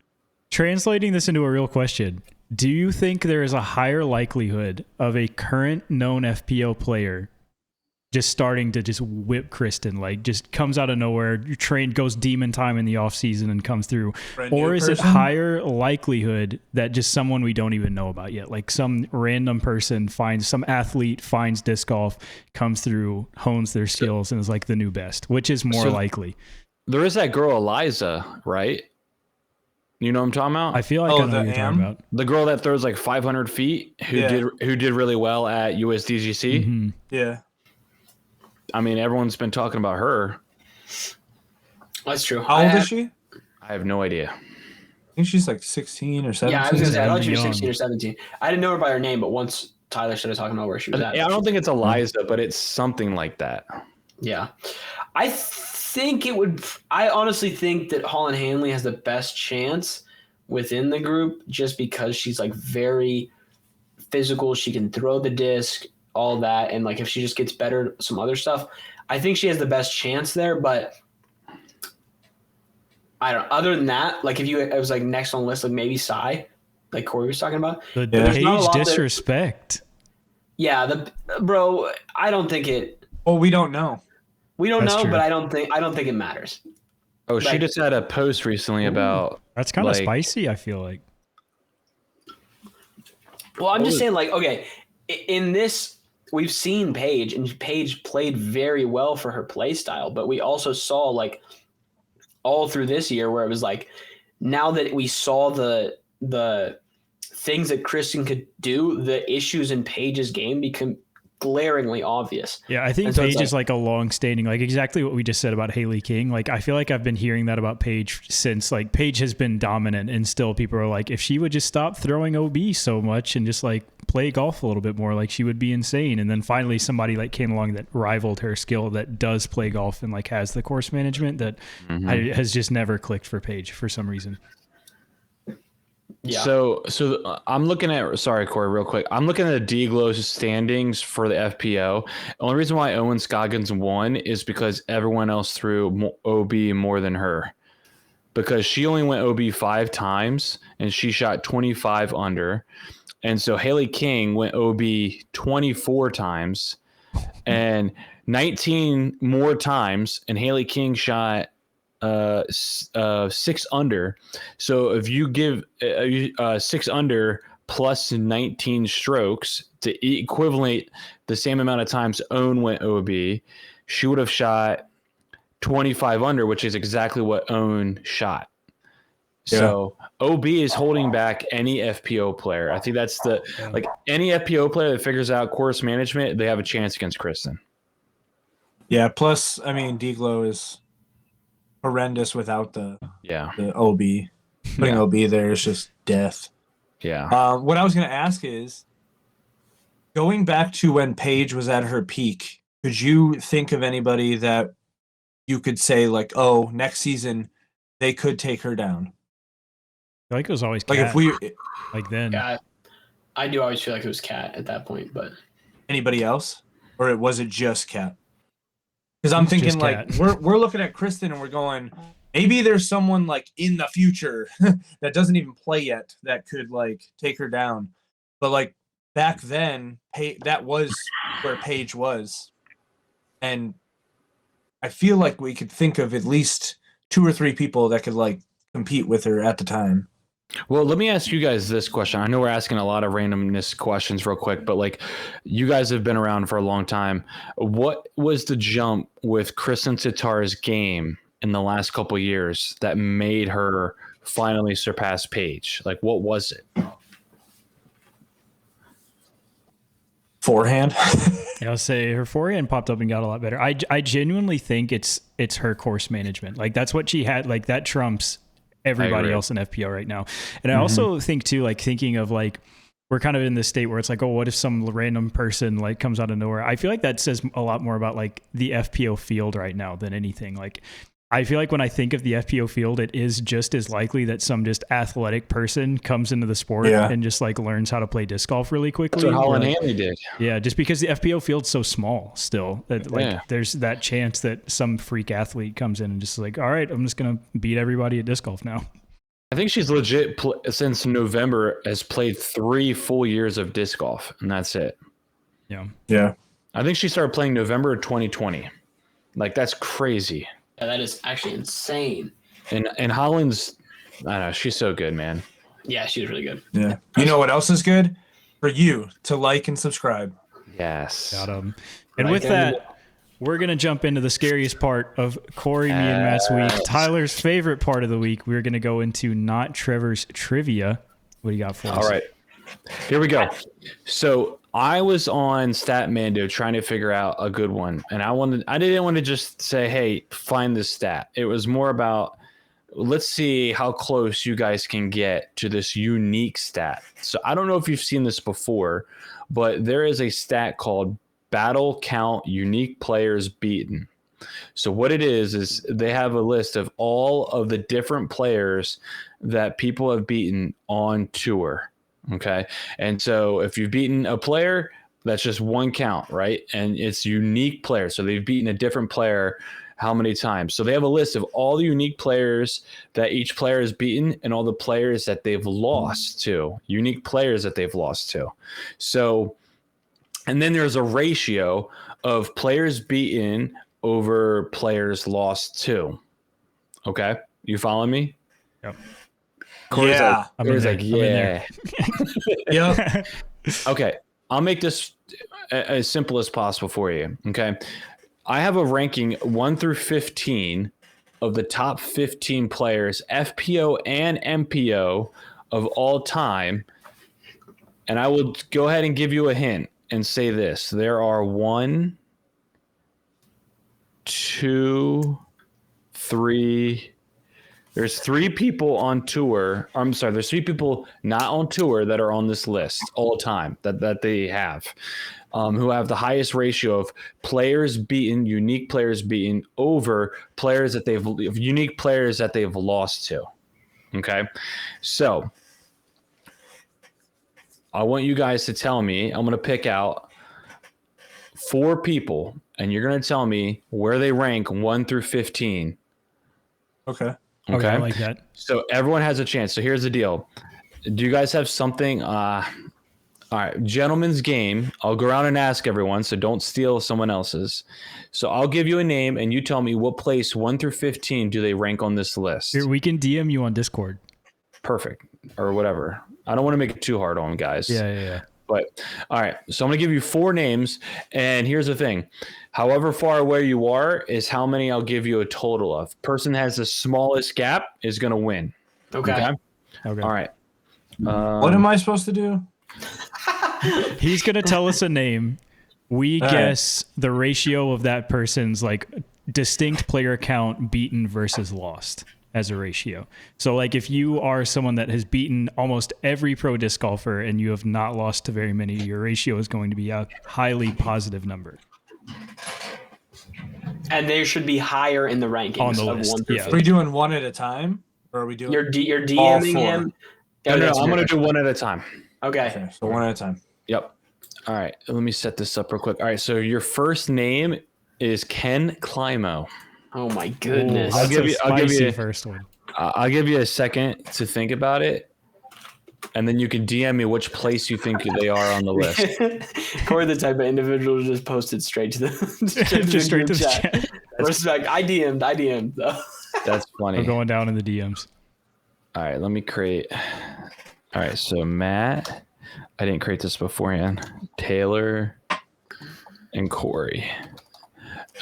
Translating this into a real question. Do you think there is a higher likelihood of a current known FPO player just starting to just whip Kristen, like just comes out of nowhere, goes demon time in the off season and comes through? Or is it higher likelihood that just someone we don't even know about yet, like some random person some athlete finds disc golf, comes through, hones their skills, and is like the new best? Which is more likely? There is that girl Eliza, right? You know what I'm talking about? I feel like I know what you're talking about. The girl that throws like 500 feet, who did really well at USDGC. Mm-hmm. Yeah. I mean, everyone's been talking about her. That's true. How old is she? I have no idea. I think she's like 16 or 17. Yeah, I was going to say, I thought she was 16 or 17. I didn't know her by her name, but once Tyler started talking about where she was at. I don't think it's Eliza, but it's something like that. Yeah. I honestly think that Holland Hanley has the best chance within the group just because she's like very physical. She can throw the disc, all that. And like if she just gets better at some other stuff, I think she has the best chance there. But I don't know. Other than that, like it was like next on the list, like maybe Sai, like Corey was talking about. The Paige disrespect. Bro, I don't think it. Oh, we don't know. We don't know, but I don't think it matters. Oh, she just had a post recently about. That's kind of spicy, I feel like. Well, I'm just saying, like, okay, in this, we've seen Paige, and Paige played very well for her play style, but we also saw, like, all through this year where it was like, now that we saw the things that Kristen could do, the issues in Paige's game become glaringly obvious. Yeah, I think Paige is like a long-standing, like exactly what we just said about Haley King. Like I feel like I've been hearing that about Paige since like Paige has been dominant, and still people are like, if she would just stop throwing OB so much and just like play golf a little bit more, like she would be insane. And then finally somebody like came along that rivaled her skill, that does play golf and like has the course management that has just never clicked for Paige for some reason. Yeah. So I'm looking at, sorry, Corey, real quick. I'm looking at the DGLO's standings for the FPO. The only reason why Owen Scoggins won is because everyone else threw OB more than her, because she only went OB 5 times and she shot 25 under. And so Haley King went OB 24 times and 19 more times, and Haley King shot 6 under. So if you give 6 under plus 19 strokes to equivalent the same amount of times Owen went OB, she would have shot 25 under, which is exactly what Owen shot. Yeah. So OB is holding back any FPO player. I think that's like any FPO player that figures out course management, they have a chance against Kristen. Yeah. Plus, I mean, DGLO is horrendous without the OB. Putting OB there is just death. Yeah. What I was going to ask is, going back to when Paige was at her peak, could you think of anybody that you could say like, oh, next season they could take her down? I feel like it was always Kat. Like if we like then. Yeah, I do always feel like it was Kat at that point, but anybody else, or was it just Kat? Because I'm thinking like we're looking at Kristen and we're going, maybe there's someone like in the future that doesn't even play yet that could like take her down. But like back then, that was where Paige was, and I feel like we could think of at least 2 or 3 people that could like compete with her at the time. Well, let me ask you guys this question. I know we're asking a lot of randomness questions real quick, but like you guys have been around for a long time. What was the jump with Kristen Sitar's game in the last couple of years that made her finally surpass Paige? Like, what was it? Forehand. I'll say her forehand popped up and got a lot better. I genuinely think it's her course management. Like that's what she had. Like that trumps everybody else in FPO right now. And I also think too, like thinking of like, we're kind of in this state where it's like, oh, what if some random person like comes out of nowhere? I feel like that says a lot more about like the FPO field right now than anything. Like, I feel like when I think of the FPO field, it is just as likely that some just athletic person comes into the sport and just like learns how to play disc golf really quickly. That's what Holland Hanley did. Yeah, just because the FPO field's so small still, that like there's that chance that some freak athlete comes in and just like, all right, I'm just gonna beat everybody at disc golf now. I think she's legit since November has played 3 full years of disc golf, and that's it. Yeah. Yeah. I think she started playing November of 2020. Like, that's crazy. Yeah, that is actually insane. And Holland's, I don't know, she's so good, man. Yeah, she was really good. Yeah. You know what else is good? For you to like and subscribe. Yes. Got him. And Right with there. that, we're going to jump into the scariest part of Corey, me, and Matt's week. Tyler's favorite part of the week. We're going to go into Not Trevor's trivia. What do you got for us? All right. Here we go. So I was on Statmando trying to figure out a good one. And I didn't want to just say, hey, find this stat. It was more about, let's see how close you guys can get to this unique stat. So I don't know if you've seen this before, but there is a stat called Battle Count Unique Players Beaten. So what it is they have a list of all of the different players that people have beaten on tour. Okay. And so if you've beaten a player, that's just one count, right? And it's unique players. So they've beaten a different player how many times. So they have a list of all the unique players that each player has beaten and all the players that they've lost to, unique players that they've lost to. So, and then there's a ratio of players beaten over players lost to. Okay. You follow me? Yep. Corey's Yeah. like, yeah. Yep. Okay. I'll make this as simple as possible for you. Okay. I have a ranking 1 through 15 of the top 15 players, FPO and MPO, of all time. And I will go ahead and give you a hint and say this. There are 1, 2, 3. There's 3 people on tour. I'm sorry. There's 3 people not on tour that are on this list all time that they have, who have the highest ratio of players beaten, unique players beaten over players that unique players that they've lost to. Okay. So I want you guys to tell me, I'm going to pick out 4 people and you're going to tell me where they rank 1 through 15. Okay. Okay, I like that. So everyone has a chance. So here's the deal. Do you guys have something? All right, gentleman's game. I'll go around and ask everyone, so don't steal someone else's. So I'll give you a name, and you tell me what place 1 through 15 do they rank on this list. Here, we can DM you on Discord. Perfect, or whatever. I don't want to make it too hard on guys. Yeah. But all right, so I'm going to give you 4 names, and here's the thing. However far away you are is how many I'll give you a total of. Person has the smallest gap is going to win. Okay. All right. What am I supposed to do? He's going to tell us a name. We guess the ratio of that person's like distinct player count beaten versus lost as a ratio. So like if you are someone that has beaten almost every pro disc golfer and you have not lost to very many, your ratio is going to be a highly positive number. And they should be higher in the rankings On the of list, 1 through yeah. Are we doing one at a time? Or are we doing You're all DMing 4? him. No, that's I'm going good. to do one at a time. Okay. Okay, so one at a time. Yep. All right. Let me set this up real quick. All right. So your first name is Ken Climo. Oh my goodness. I'll give you a first one. I'll give you a second to think about it, and then you can DM me which place you think they are on the list. Corey, the type of individual who just posted straight to the Just straight to the group chat. Respect. I DM'd though. That's funny. I'm going down in the DMs. All right. Let me create. All right. So Matt, I didn't create this beforehand. Taylor and Corey.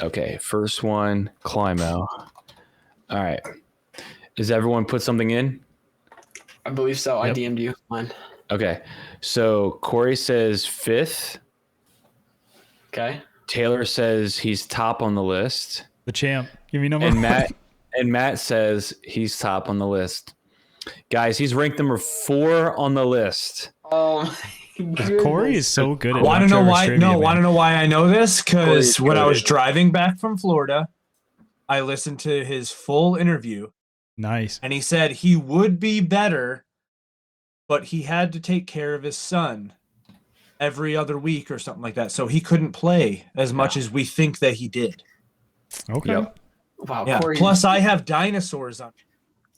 Okay. First one, Climo. All right. Does everyone put something in? I believe so. Yep. I DM'd you. Mine. Okay. So Corey says 5th. Okay. Taylor says he's top on the list. The champ. Give me number And one. Matt says he's top on the list. Guys, he's ranked number 4 on the list. Oh my goodness. Corey is so good at Want to know Trevor's why? trivia, No, man. want to know why I know this? Because Corey's when I good. was driving back from Florida, I listened to his full interview, Nice. and he said he would be better, but he had to take care of his son every other week or something like that, so he couldn't play as much as we think that he did. Okay. Yep. Wow. Yeah. Corey, Plus, I have dinosaurs on.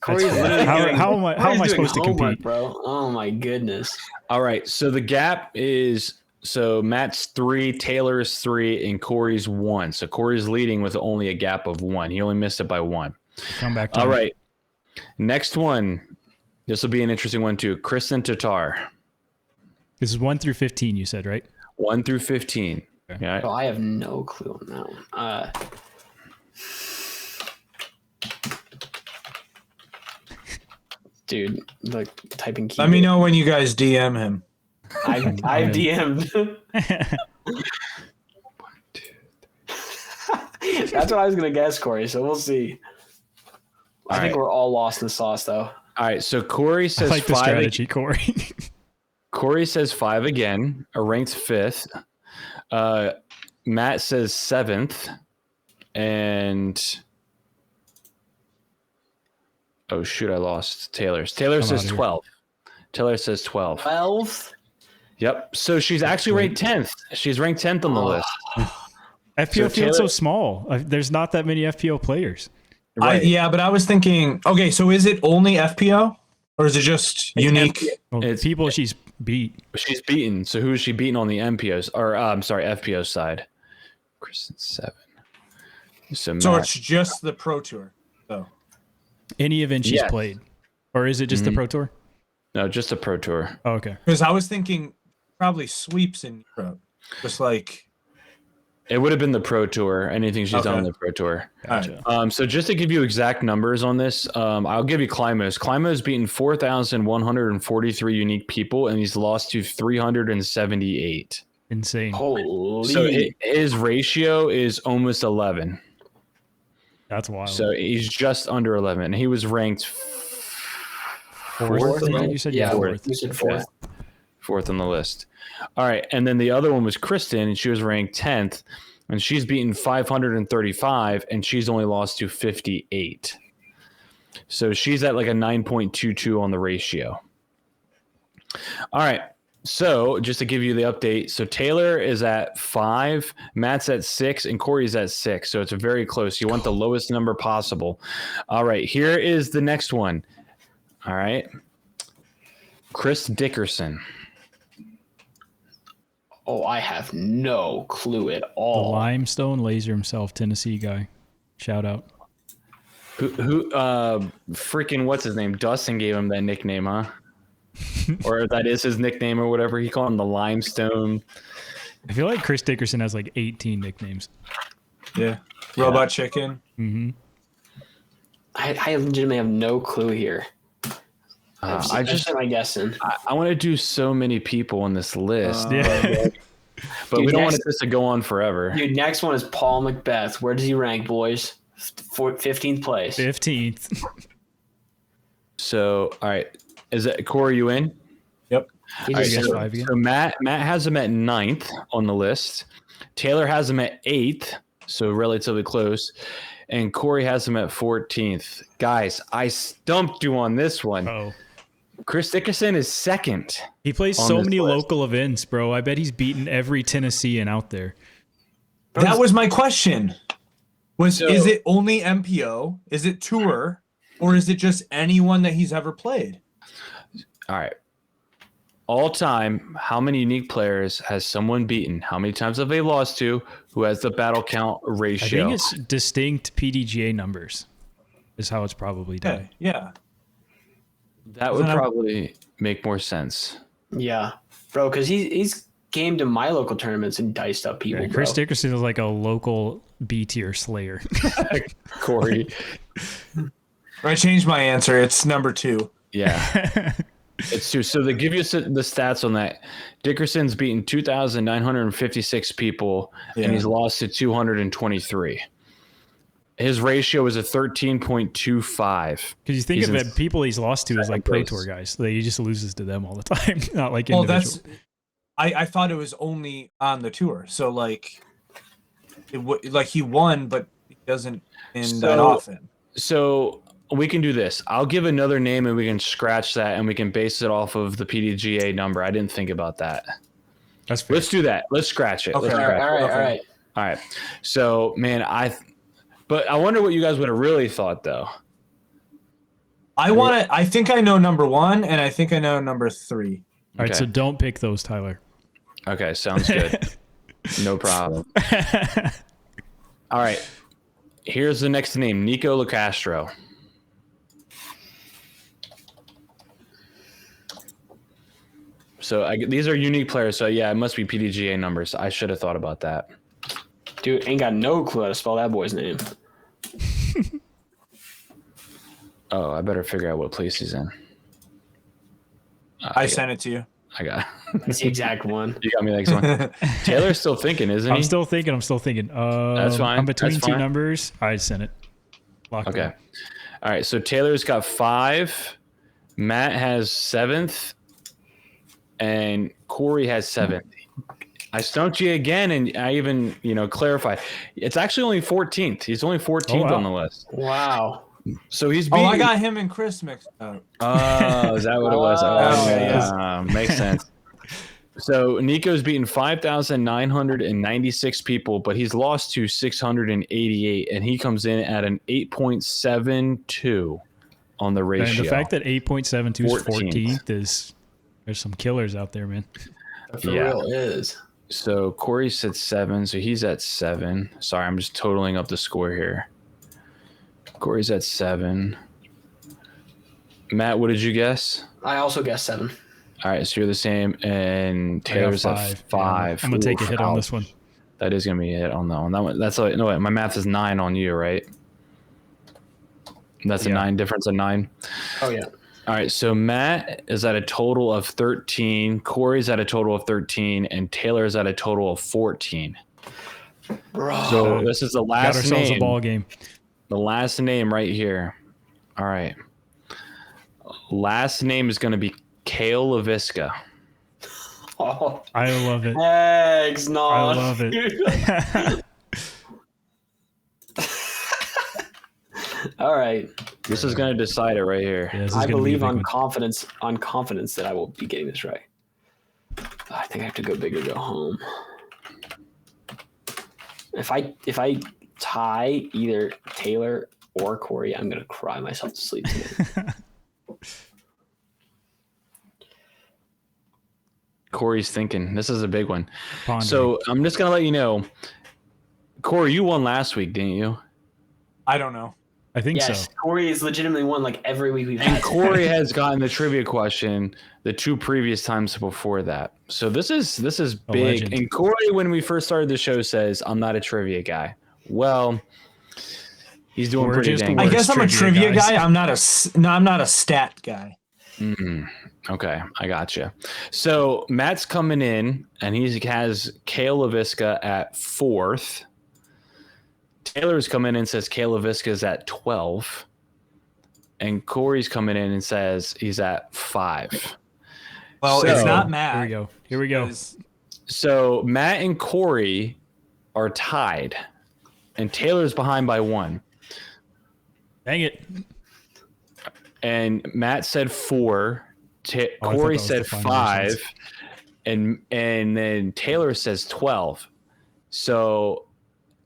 Corey's That's literally how- doing, how am I Corey's doing supposed to homework, compete? bro? Oh my goodness. All right. So the gap is So Matt's 3, Taylor's 3, and Corey's 1. So Corey's leading with only a gap of 1. He only missed it by 1. Come back to All me. right. Next one. This will be an interesting one too. Kristen Tatar. This is 1 through 15, you said, right? 1 through 15. Okay. Yeah. Oh, I have no clue on that one. Dude, like typing key. Let me know when you guys DM him. I've DM'd. That's what I was gonna guess, Corey. So we'll see. I think we're all lost in the sauce, though. All right. So Corey I says like the 5. strategy, Corey. Corey says 5 again, a ranked 5th. Matt says 7th. And oh shoot, I lost Taylor's. Taylor says 12. Taylor says 12. 12th? Yep. So she's actually ranked 10th. She's ranked 10th on the list. FPO So field's so Taylor- small. There's not that many FPO players. Right. Yeah, but I was thinking, okay, so is it only FPO or is it just unique? Well, It's- people she's beat. She's beaten. So who is she beating on the MPOs? Or I'm sorry, FPO side. Kristen 7. So So Matt, it's just the Pro Tour. So Any event she's Yes. played. Or is it just the Pro Tour? no, just a Pro Tour. Oh, okay. because I was thinking probably sweeps in Europe, just like It would have been the Pro Tour. Anything she's done on Okay. the Pro Tour. Gotcha. So just to give you exact numbers on this, I'll give you Climo's. Climo's beaten 4,143 unique people, and he's lost to 378. Insane. Holy. So his ratio is almost 11. That's wild. So he's just under 11. And he was ranked fourth, I think you said? Yeah, Fourth. you said fourth. fourth on the list. All right. And then the other one was Kristen, and she was ranked 10th, and she's beaten 535, and she's only lost to 58. So she's at like a 9.22 on the ratio. All right. So just to give you the update, so Taylor is at 5, Matt's at 6, and Corey's at 6. So it's very close. You want the lowest number possible. All right, here is the next one. All right. Chris Dickerson. Oh, I have no clue at The all. Limestone Laser himself, Tennessee guy. Shout out. Who freaking what's his name? Dustin gave him that nickname, huh? Or that is his nickname or whatever. He called him the Limestone. I feel like Chris Dickerson has like 18 nicknames. yeah, Robot Chicken. Mm-hmm. I legitimately have no clue here. I just am I guessing? I want to do so many people on this list, Yeah. but Dude, we don't want next- this to go on forever. Dude, next one is Paul McBeth. Where does he rank, boys? 15th place. 15th. So all right, is that Corey? You in? Yep. He All right, just guess so, five again. so Matt has him at 9th on the list. Taylor has him at 8th, so relatively close. And Corey has him at 14th. Guys, I stumped you on this one. Oh. Chris Dickerson is 2nd. He plays On so this many list. local events, bro. I bet he's beaten every Tennessean out there. That was my question. So- Is it only MPO? Is it tour? Or is it just anyone that he's ever played? All right. All time, how many unique players has someone beaten? How many times have they lost to? Who has the battle count I ratio? think it's distinct PDGA numbers is how it's probably done. Okay, yeah. That would Isn't that- probably make more sense. Yeah, bro, because he's came to my local tournaments and diced up people. Yeah, bro. Chris Dickerson is like a local B tier slayer. Corey. I changed my answer. It's number 2. Yeah. It's true. So to give you the stats on that, Dickerson's beaten 2,956 people, Yeah. and he's lost to 223. His ratio is a 13.25. Because you think He's of in it, people he's lost to is like second Pro place. Tour guys. He just loses to them all the time, not like Well, individual. that's. I thought it was only on the tour. So like, like he won, but he doesn't win that So- often. So we can do this. I'll give another name and we can scratch that and we can base it off of the PDGA number. I didn't think about that. That's fair. Let's do that. Let's scratch it. Okay. Let's All scratch right, it. all right. All right. So, man, but I wonder what you guys would have really thought, though. I think I know number 1, and I think I know number 3. All right, Okay. so don't pick those, Tyler. Okay, sounds good. No problem. All right. Here's the next name, Nico Locastro. So these are unique players. So yeah, it must be PDGA numbers. I should have thought about that. Dude, ain't got no clue how to spell that boy's name. Oh, I better figure out what place he's in. I sent it to you. I got That's the exact one. You got me next one. Taylor's still thinking, isn't he? I'm still thinking. That's fine. I'm between That's two fine. numbers. I sent it. Locked Okay. in. All right. So Taylor's got 5. Matt has 7th. And Corey has 7th. I stumped you again, and I even, clarified. It's actually only 14th. He's only 14th on the list. Wow. So he's Oh, I got him and Chris mixed up. Oh, is that what it was? Makes sense. So Nico's beaten 5,996 people, but he's lost to 688, and he comes in at an 8.72 on the ratio. And the fact that 8.72 is 14th. 14th there's some killers out there, man. For real is. So Corey said 7, so he's at 7. Sorry, I'm just totaling up the score here. Corey's at 7. Matt, what did you guess? I also guessed 7. All right, so you're the same, and Taylor's at 5. Yeah, I'm gonna take a hit on this one. That is gonna be a hit on that one. That one. That's like, no wait, my math is 9 on you, right? That's a 9 difference of 9. Oh yeah. All right, so Matt is at a total of 13. Corey's at a total of 13, and Taylor's at a total of 14. Bro. So this is the Got last ourselves name. a ball game. The last name right here. All right. Last name is going to be Kale LaVisca. Oh, I love it. eggs, no. I love it. All right. This is going to decide it right here. Yeah, this is I gonna be a believe big on one. confidence that I will be getting this right. I think I have to go big or go home. If I tie either Taylor or Corey, I'm gonna cry myself to sleep tonight. Corey's thinking. This is a big one. Pondering. So I'm just going to let you know. Corey, you won last week, didn't you? I don't know. I think Yes, so. Corey has legitimately won like every week we've And had. Corey has gotten the trivia question the 2 previous times before that. So this is big. legend. And Corey, when we first started the show, says, I'm not a trivia guy. Well, he's doing We're pretty just dang the I good. worst guess I'm a trivia trivia guys. guy. I'm not a stat guy. Okay, I gotcha. So Matt's coming in, and he has Kale LaVisca at 4th. Taylor's coming in and says Kale LaVisca is at 12. And Corey's coming in and says he's at 5. Well, So- it's not Here Matt. we go. Here we go. because- So Matt and Corey are tied, and Taylor's behind by 1. Dang it. And Matt said 4. I thought Corey that was said the final 5, results. and then Taylor says 12. So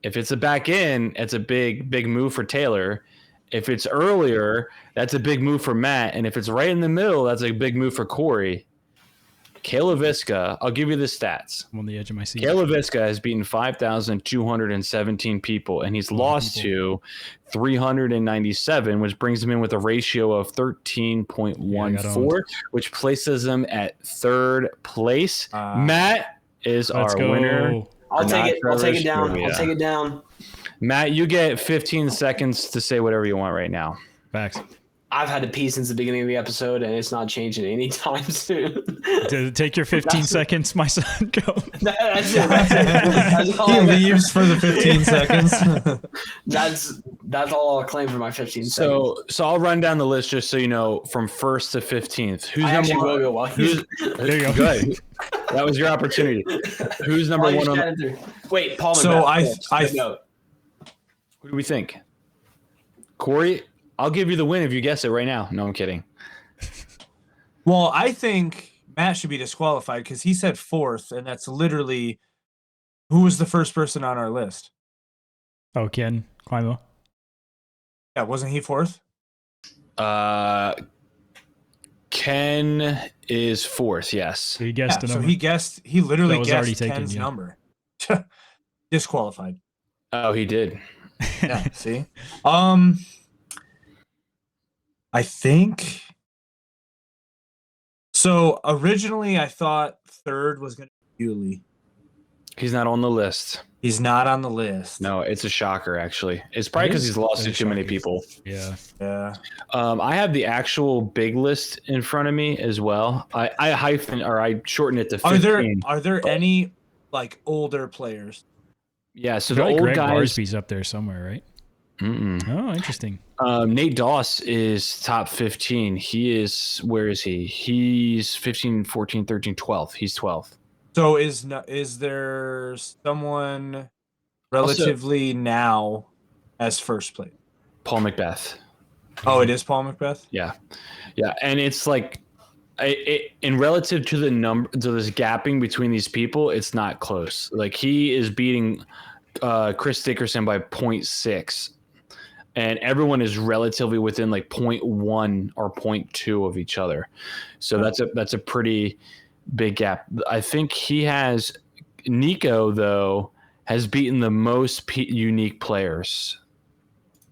if it's a back in, it's a big move for Taylor. If it's earlier, that's a big move for Matt, and if it's right in the middle, that's a big move for Corey. Kale LaVisca, I'll give you the stats. I'm on the edge of my seat. Kale LaVisca has beaten 5,217 people, and he's lost to 397, which brings him in with a ratio of 13.14, which places him at 3rd place. Matt is Let's our go. winner. I'll Not take it. I'll take it Trevor's down. trivia. I'll take it down. Matt, you get 15 seconds to say whatever you want right now. Facts. I've had to pee since the beginning of the episode, and it's not changing anytime soon. Take your 15 seconds, my son. Go. That's it. That's all He I got. leaves for the 15 seconds. That's all I'll claim for my 15 seconds. So I'll run down the list just so you know from 1st to 15th. Who's I actually number will one? go while he's There you go. Good. That was your opportunity. Who's number while you're 1 on? chatting through. Wait, Paul. So McBeth. No. What do we think? Corey, I'll give you the win if you guess it right now. No, I'm kidding. Well, I think Matt should be disqualified because he said 4th, and that's literally who was the first person on our list. Oh, Ken Climo. Yeah, wasn't he 4th? Ken is fourth. Yes. So he guessed a So number. he literally That was already guessed taken, Ken's yeah. number. Disqualified. Oh, he did. Yeah, see? I think so. Originally, I thought third was going to be Yuli. He's not on the list. He's not on the list. No, it's a shocker, actually. It's probably because he's lost to too many people. Yeah. Yeah. I have the actual big list in front of me as well. I shorten it to 15. Are there any like older players? Yeah, so I the feel like old Greg guys. Barsby's up there somewhere, right? Mm-mm. Oh, interesting. Nate Doss is top 15. He is, where is he? He's 15, 14, 13, 12. He's 12th. So is there someone relatively now as first place? Paul McBeth. Oh, it is Paul McBeth? Yeah. Yeah. And it's like, in relative to the number, to this gapping between these people, it's not close. Like he is beating Chris Dickerson by 0.6. And everyone is relatively within like 0.1 or 0.2 of each other. So that's a pretty big gap. I think he has Nico though has beaten the most unique players.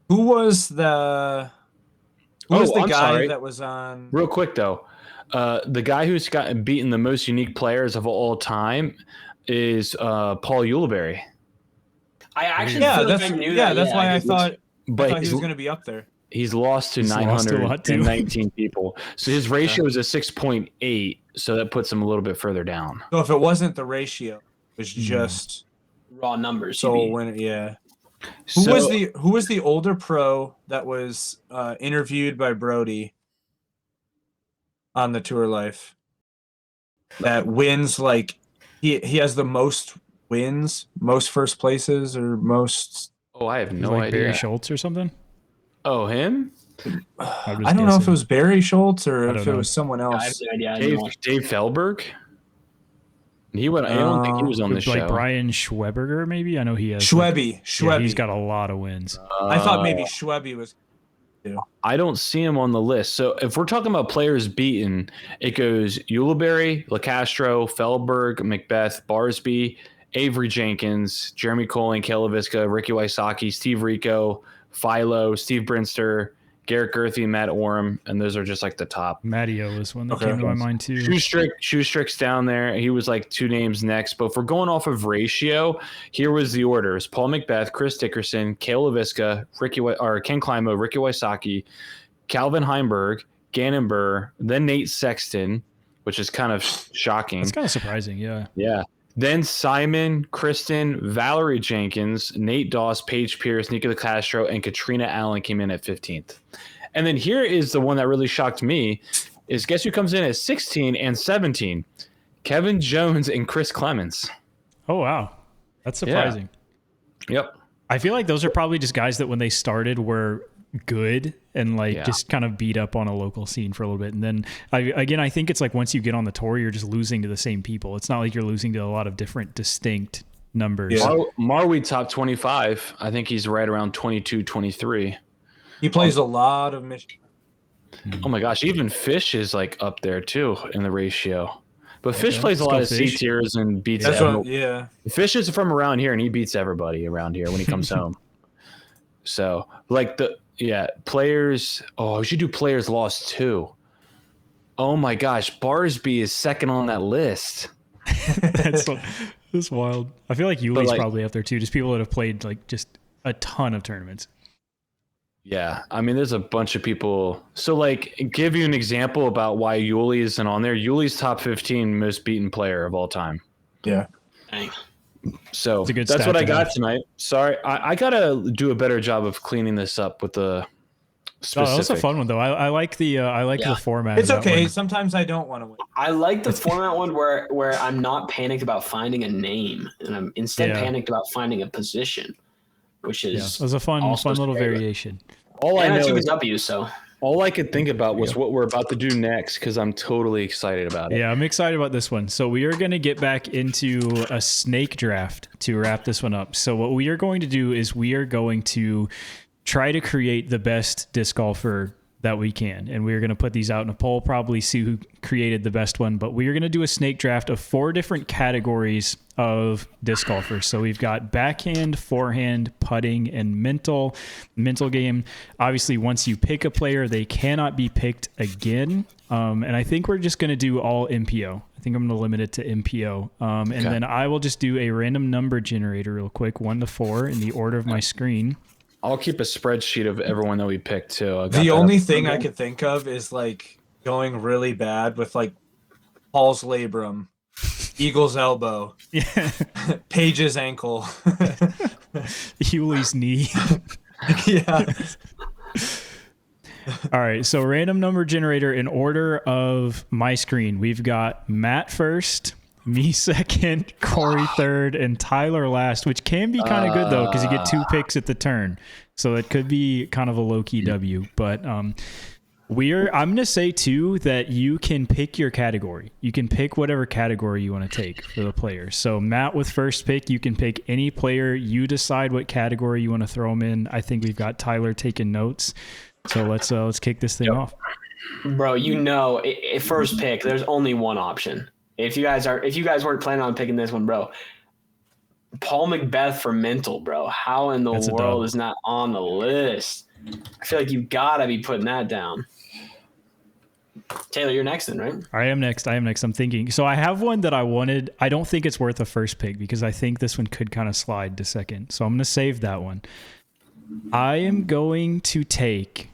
Who was the guy sorry. that was on? Real quick though, the guy who's beaten the most unique players of all time is Paul Uleberry. I actually feel like I knew that. That's why I thought he But was going to be up there. he's lost to 919 people. So his ratio is a 6.8. So that puts him a little bit further down. So if it wasn't the ratio, it was just raw numbers. So when Who was the older pro that was interviewed by Brody on the Tour Life that wins like he has the most wins, most first places or most? Oh, I have no like idea. Barry Schultz or something? Oh, him? I don't know if it was Barry Schultz or if it was someone else. I have no idea. Dave Felberg? He went. I don't think he was on the show. Like Brian Schweberger, maybe? I know he has. Schwebby. Yeah, he's got a lot of wins. I thought maybe Schwebby was. I don't see him on the list. So if we're talking about players beaten, it goes Uleberry, LeCastro, Felberg, McBeth, Barsby, Avery Jenkins, Jeremy Colling, Kale LaVisca, Ricky Wysocki, Steve Rico, Philo, Steve Brinster, Garrett Gerthy, Matt Oram, and those are just like the top. Matteo was one that came to my mind too. Shoestrick's down there. He was like two names next. But if we're going off of ratio, here was the orders: Paul McBeth, Chris Dickerson, Kale LaVisca, Ken Climo, Ricky Wysocki, Calvin Heimberg, Gannon Burr, then Nate Sexton, which is kind of shocking. It's kind of surprising, yeah. Yeah. Then Simon, Kristen, Valerie Jenkins, Nate Doss, Paige Pierce, Nicola Castro, and Katrina Allen came in at 15th. And then here is the one that really shocked me is guess who comes in at 16 and 17? Kevin Jones and Chris Clemens. Oh, wow. That's surprising. Yeah. Yep. I feel like those are probably just guys that when they started were good and just kind of beat up on a local scene for a little bit. And then I think it's like once you get on the tour, you're just losing to the same people. It's not like you're losing to a lot of different distinct numbers. Yeah. Marweed top 25. I think he's right around 22, 23. He plays a lot of Michigan. Oh my gosh. Even Fish is like up there too in the ratio. But Fish plays a lot of C tiers and beats everyone. Fish is from around here and he beats everybody around here when he comes home. So like players. Oh, we should do players lost too. Oh my gosh, Barsby is second on that list. That's wild. I feel like Yuli's probably up there too. Just people that have played like just a ton of tournaments. Yeah, I mean, there's a bunch of people. So like, give you an example about why Yuli isn't on there. Yuli's top 15 most beaten player of all time. Yeah. Dang. So that's what I got tonight. Sorry, I gotta do a better job of cleaning this up with the specific. That was a fun one though. I like the the format. It's okay. Sometimes I don't want to win. I like the format one where I'm not panicked about finding a name and I'm instead panicked about finding a position, which is it was a fun little variation. All I know is W. So all I could think about was what we're about to do next because I'm totally excited about it. Yeah, I'm excited about this one. So we are going to get back into a snake draft to wrap this one up. So what we are going to do is we are going to try to create the best disc golfer that we can. And we're going to put these out in a poll, probably see who created the best one. But we are going to do a snake draft of 4 different categories of disc golfers. So we've got backhand, forehand, putting, and mental game. Obviously, once you pick a player, they cannot be picked again. And I think we're just going to do all MPO. I think I'm going to limit it to MPO. And then I will just do a random number generator real quick, 1 to 4 in the order of my screen. I'll keep a spreadsheet of everyone that we picked too. The only thing I could think of is like going really bad with like Paul's labrum, Eagle's elbow, Paige's ankle, Hewley's knee. Yeah. All right, so random number generator in order of my screen. We've got Matt first, me second, Corey third, and Tyler last, which can be kind of good though because you get 2 picks at the turn, so it could be kind of a low-key W. But I'm going to say too that you can pick your category. You can pick whatever category you want to take for the players. So Matt with first pick, you can pick any player. You decide what category you want to throw them in. I think we've got Tyler taking notes. So let's kick this thing off. Bro, first pick, there's only one option. If you guys weren't planning on picking this one, bro, Paul McBeth for mental, bro. How in the world is not on the list? I feel like you gotta be putting that down. Taylor, you're next then, right? I am next. I'm thinking. So I have one that I wanted. I don't think it's worth a first pick because I think this one could kind of slide to second. So I'm going to save that one. I am going to take...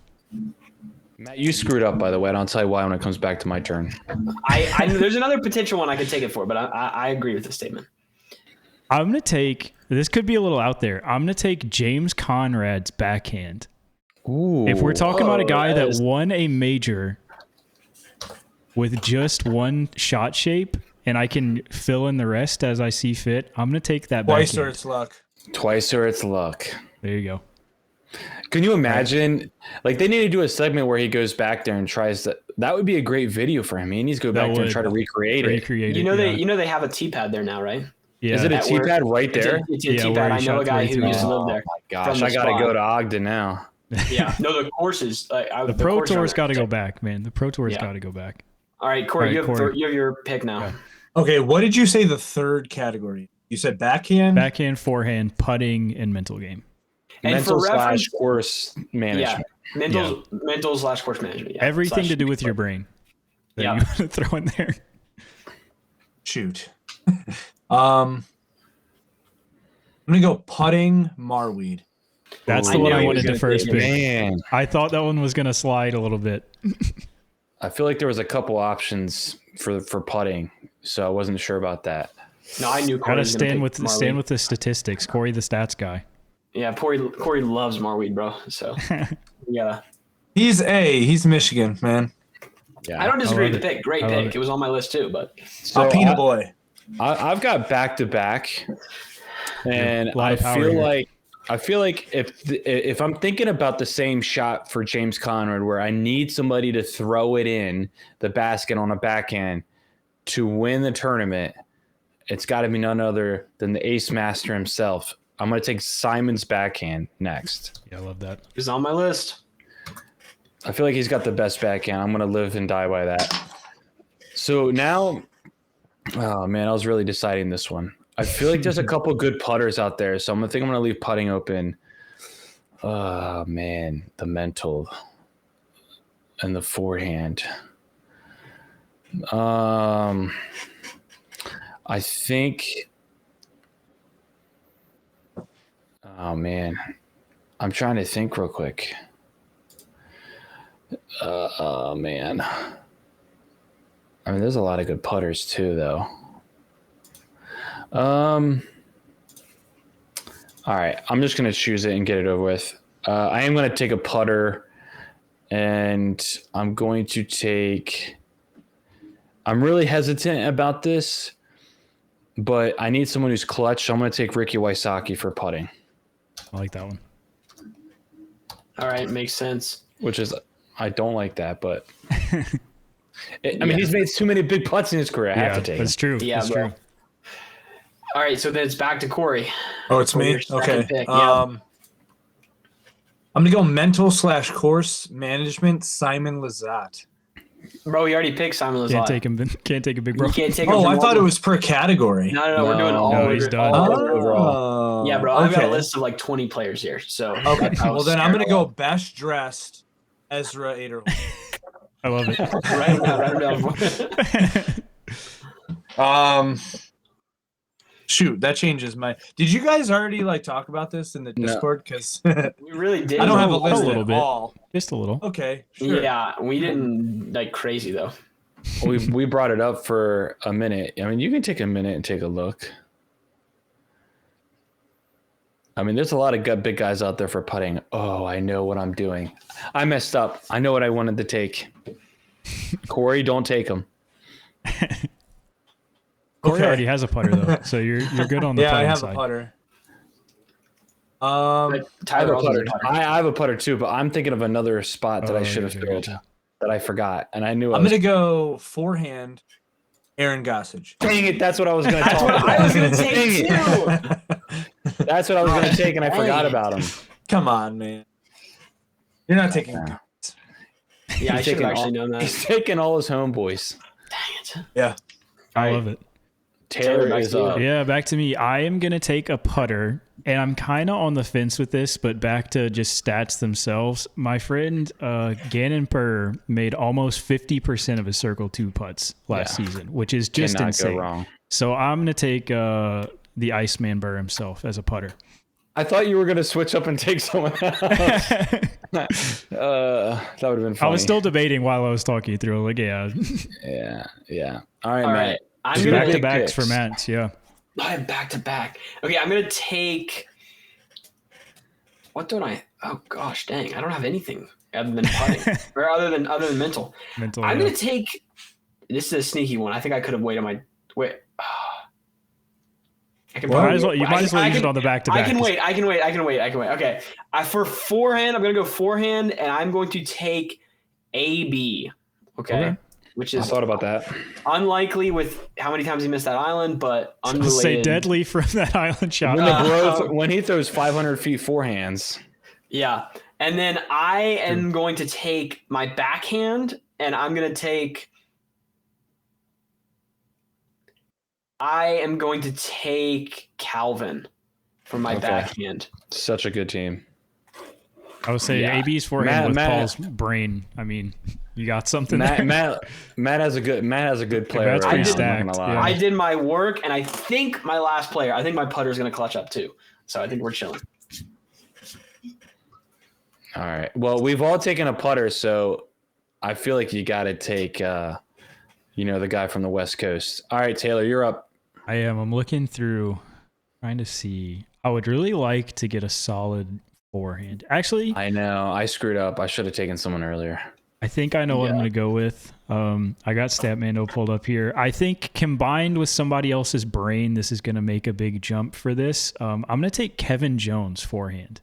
Matt, you screwed up, by the way, and I'll tell you why when it comes back to my turn. There's another potential one I could take it for, but I agree with the statement. I'm going to take... This could be a little out there. I'm going to take James Conrad's backhand. Ooh. If we're talking about a guy that won a major with just one shot shape, and I can fill in the rest as I see fit, I'm going to take that Twice backhand. or it's luck. Twice or it's luck. There you go. Can you imagine? Like, they need to do a segment where he goes back there and tries to. That would be a great video for him. He needs to go back there and try to recreate it. They have a T-pad there now, right? Yeah. Is it a T-pad right there? It's a T-pad. I know a guy who used to live there. Oh my gosh, I got to go to Ogden now. Yeah. No, the courses. The Pro Tour's got to go back, man. The Pro Tour's got to go back. All right, Corey, you have your pick now. Yeah. Okay, what did you say the third category? You said backhand? Backhand, forehand, putting, and mental game. And mental for reference, / course management. Yeah, mental / course management. Yeah. Everything to do with your brain. That you want to throw in there. Shoot. I'm gonna go putting Marweed. That's the one I wanted to first pick. Man, I thought that one was gonna slide a little bit. I feel like there was a couple options for putting, so I wasn't sure about that. No, I knew Corey gotta was stand Marweed. with the statistics. Corey, the stats guy. Yeah, Corey loves Marweed, bro. So yeah, he's Michigan, man. Yeah, I don't disagree with the pick. Great pick. It was on my list too, but so peanut boy. I've got back to back, and I feel like if I'm thinking about the same shot for James Conrad, where I need somebody to throw it in the basket on a backhand to win the tournament, it's got to be none other than the ace master himself. I'm going to take Simon's backhand next. Yeah, I love that. He's on my list. I feel like he's got the best backhand. I'm going to live and die by that. So now, oh man, I was really deciding this one. I feel like there's a couple good putters out there, so I'm going to leave putting open. Oh man, the mental and the forehand. I think. Oh man, I'm trying to think real quick. Man. I mean, there's a lot of good putters too, though. All right, I'm just gonna choose it and get it over with. I am gonna take a putter, and I'm going to take. I'm really hesitant about this, but I need someone who's clutch. So I'm gonna take Ricky Wysocki for putting. I like that one. All right, makes sense. Which is, I don't like that, but I mean, he's made too many big putts in his career. I have to take that's true. Yeah, that's true. All right, so then it's back to Corey. Oh, it's me? Okay. Pick. I'm gonna go mental/course management. Simon Lizotte. Bro, we already picked Simon Lizotte. Can't take a big bro. You can't take him Oh, from I thought one. it was per category. No, we're doing all. No, he's done. Oh, Yeah, bro. I've got a okay. list of like 20 players here. So Okay, well then I'm gonna go best dressed Ezra Aderholm. I love it. Right. Shoot, that changes my. Did you guys already like talk about this in the No. Discord? Because We really did. I don't have a A list little at bit. all. Just a little. Okay, sure. Yeah, we didn't like crazy though. We brought it up for a minute. I mean, you can take a minute and take a look. I mean, there's a lot of big guys out there for putting. Oh, I know what I'm doing. I messed up. I know what I wanted to take. Corey, don't take him. Corey Okay. already has a putter though, so you're good on the Yeah, I putting have side. a putter. Like, I have Tyler a also putter. has a putter. I have a putter too, but I'm thinking of another spot that I should have Gotcha, filled gotcha. that I forgot, and I knew. I'm gonna go forehand. Aaron Gossage. Dang it! That's what I was gonna That's talk what about. I was gonna take too. That's what I was gonna take, and I forgot about him. Come on, man. You're not taking. Yeah. Yeah, I He's should have taking actually all- known that. He's taking all his homeboys. Dang it. Yeah. I Alright. love it. Taylor back is to you. up. Yeah, back to me. I am going to take a putter, and I'm kind of on the fence with this, but back to just stats themselves. My friend Gannon Purr made almost 50% of his Circle 2 putts last season, which is just Cannot insane. go wrong. So I'm going to take the Iceman Burr himself as a putter. I thought you were gonna switch up and take someone else. That would have been funny. I was still debating while I was talking through. Like, yeah, Yeah. All right, All Matt. right. I'm Two gonna back to big backs for picks. Matt. Yeah. I have back to back. Okay, I'm gonna take. What don't I? Oh gosh, dang! I don't have anything other than putting or other than mental. Mental. I'm yeah. gonna take. This is a sneaky one. I think I could have waited my wait. I can You probably. might as well, you I might can- as well I use can- it on the back to back. I can wait. Okay. For forehand, I'm gonna go forehand, and I'm going to take AB. Okay. Which I is thought about that. unlikely with how many times he missed that island, but unrelated. Say deadly from that island shot. When, when he throws 500 feet forehands, Yeah. And then I am going to take my backhand, and I'm going to take. I am going to take Calvin for my Okay. backhand. such a good team. I would say Yeah. AB's forehand with Matt- Paul's brain. I mean, you got something Matt, there. Matt has a good player. Matt's Right pretty now, I'm not stacked, gonna lie. yeah. I did my work, and I think my last player, I think my putter is going to clutch up too. So I think we're chilling. All right. Well, we've all taken a putter, so I feel like you got to take, the guy from the West Coast. All right, Taylor, you're up. I am. I'm looking through, trying to see. I would really like to get a solid forehand. Actually, I know I screwed up. I should have taken someone earlier. I think I know what I'm going to go with. I got Statmando pulled up here. I think combined with somebody else's brain, this is going to make a big jump for this. I'm going to take Kevin Jones forehand.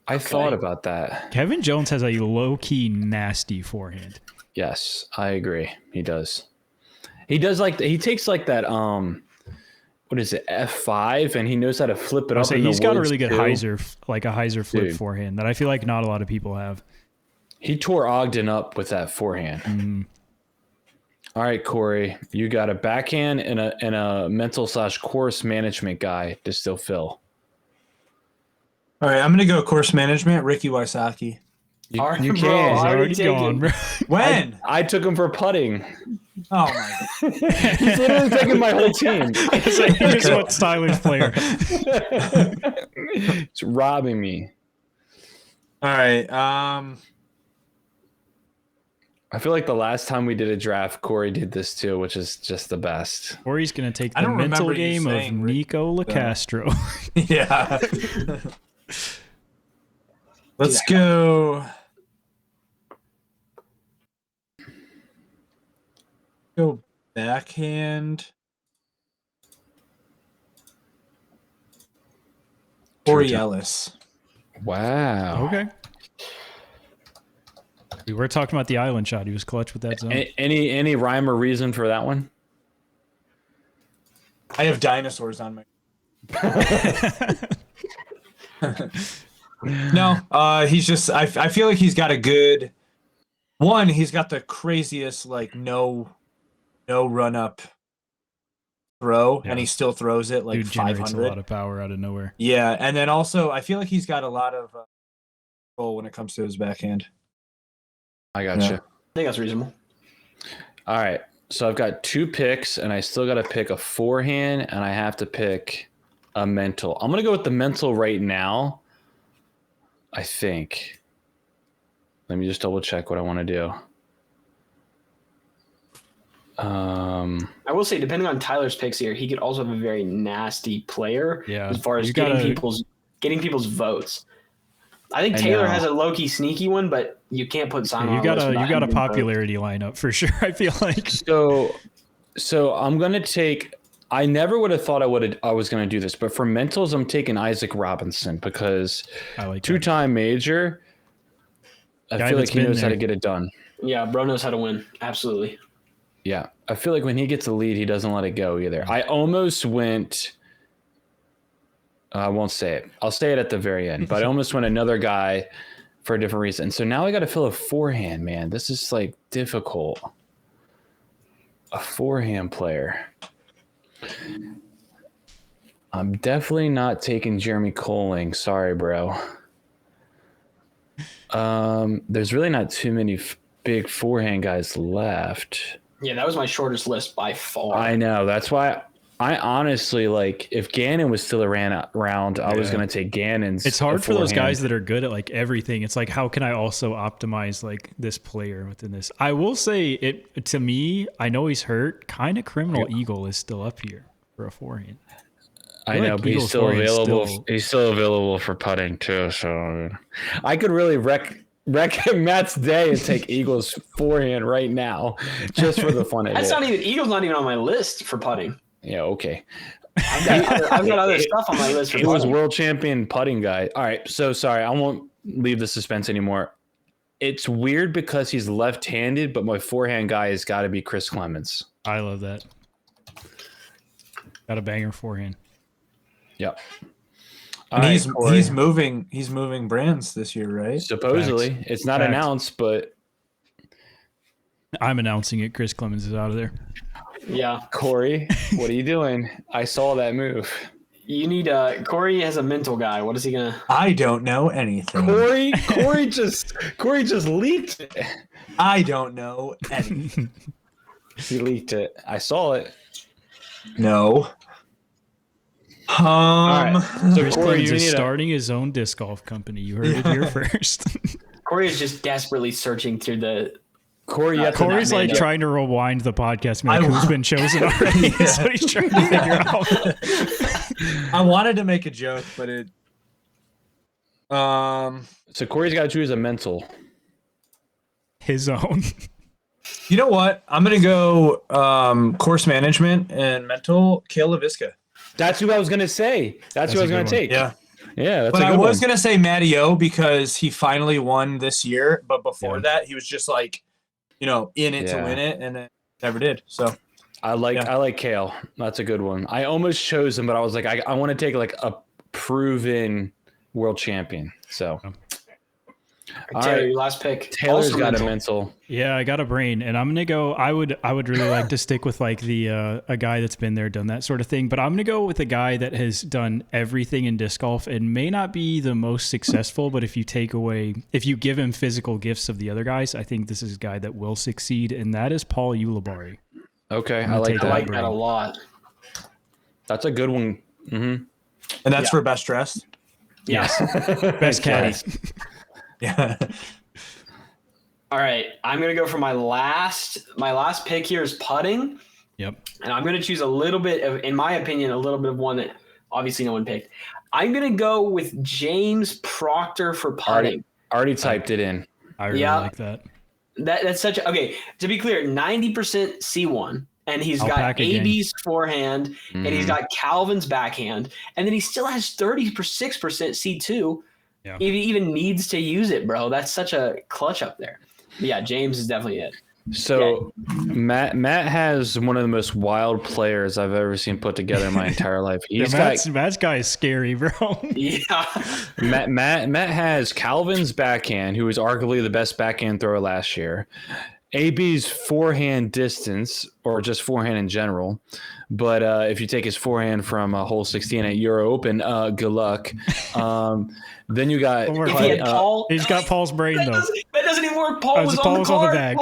I thought about that. Kevin Jones has a low-key nasty forehand. Yes, I agree. He does. He takes like that. What is it? F5, and he knows how to flip it I'll up. say in he's the got a woods, really good too. hyzer flip Dude. forehand that I feel like not a lot of people have. He tore Ogden up with that forehand. Mm. All right, Corey, you got a backhand and a mental/course management guy to still fill. All right, I'm gonna go course management. Ricky Wysocki. You Bro, can. He's already already taken. gone, bro. When? I took him for putting. Oh my god. He's literally taking my whole team. It's like, here's what Tyler's player. It's robbing me. All right. I feel like the last time we did a draft, Corey did this too, which is just the best. Or he's going to take I the don't mental remember you game of saying Rick- Nico LaCastro. Yeah. Let's go. Go backhand. Corey Ellis. Wow. Okay. We were talking about the island shot. He was clutch with that zone. Any rhyme or reason for that one? I have dinosaurs on my. No, he's just. I feel like he's got a good one. He's got the craziest like no run up throw, Yeah. and he still throws it like Dude generates a 500. lot of power out of nowhere. Yeah, and then also I feel like he's got a lot of control when it comes to his backhand. I gotcha. Yeah. I think that's reasonable. All right. So I've got 2 picks, and I still got to pick a forehand, and I have to pick a mental. I'm going to go with the mental right now, I think. Let me just double check what I want to do. I will say, depending on Tyler's picks here, he could also have a very nasty player as far as getting people's votes. I think Taylor has a low-key sneaky one, but you can't put Simon on the list. You got a popularity lineup for sure, I feel like. So I'm going to take – I never would have thought I was going to do this, but for mentals, I'm taking Isaac Robinson because two-time major, I feel like he knows how to get it done. Yeah, bro knows how to win. Absolutely. Yeah, I feel like when he gets a lead, he doesn't let it go either. I almost went I won't say it. I'll say it at the very end, but I almost went another guy for a different reason. So now I got to fill a forehand, man. This is like difficult. A forehand player. I'm definitely not taking Jeremy Colling. Sorry, bro. There's really not too many big forehand guys left. Yeah, that was my shortest list by far. I know. That's why I honestly, like, if Gannon was still around, I was going to take Gannon's. It's hard for those guys that are good at, like, everything. It's like, how can I also optimize, like, this player within this? I will say, it to me, I know he's hurt. Kind of Criminal Eagle is still up here for a forehand. I know, but he's still available. He's still available for putting, too. So I could really wreck Matt's day and take Eagle's forehand right now just for the fun of it. Eagle's not even on my list for putting. Yeah, okay. I've got other stuff on my list. He was world champion putting guy. All right, so sorry. I won't leave the suspense anymore. It's weird because he's left-handed, but my forehand guy has got to be Chris Clemens. I love that. Got a banger forehand. Yep. And he's moving brands this year, right? Supposedly. Facts. It's not announced, but I'm announcing it. Chris Clemens is out of there. Yeah. Corey, what are you doing? I saw that move. You need Corey has a mental guy. What is he gonna? I don't know anything. Corey just leaked it. I don't know anything. He leaked it. I saw it. No. All right. So Corey is starting his own disc golf company. You heard it here first. Corey is just desperately searching through the. Corey's like trying to rewind the podcast. Like, who's been chosen already? That's what he's trying to figure out. I wanted to make a joke, but it. So Corey's got to choose a mental. His own. You know what? I'm gonna go course management and mental. Kale LaVisca. That's who I was gonna say. That's who I was gonna take. Yeah. Yeah, but I was gonna say Matty O because he finally won this year, but before that he was just like, in it to win it, and it never did. So I like Kale. That's a good one. I almost chose him, but I was like, I want to take like a proven world champion. So Taylor, your last pick. Taylor's got a mental. Yeah, I got a brain, and I'm gonna go. I would really like to stick with like the a guy that's been there, done that sort of thing. But I'm gonna go with a guy that has done everything in disc golf and may not be the most successful. But if you give him physical gifts of the other guys, I think this is a guy that will succeed, and that is Paul Ulibarri. Okay, I like that a lot. That's a good one. Mm-hmm. And that's for best dressed. Yes, best caddy. Yeah. All right, I'm gonna go for my last pick here is putting. Yep. And I'm gonna choose a little bit of, in my opinion, a little bit of one that obviously no one picked. I'm gonna go with James Proctor for putting. Already typed it in. I really like that. That's such a, okay. To be clear, 90% C1, and he's got AB's forehand, and he's got Calvin's backhand, and then he still has 36% C2. Yeah. If he even needs to use it, bro, that's such a clutch up there. But yeah, James is definitely it. So Matt has one of the most wild players I've ever seen put together in my entire life. Matt's guy is scary, bro. Yeah. Matt has Calvin's backhand, who was arguably the best backhand thrower last year. AB's forehand distance, or just forehand in general. But if you take his forehand from hole 16 at Euro Open, good luck. Then you got Paul. He's got Paul's brain, though. That doesn't even work. Paul was on the card. bag.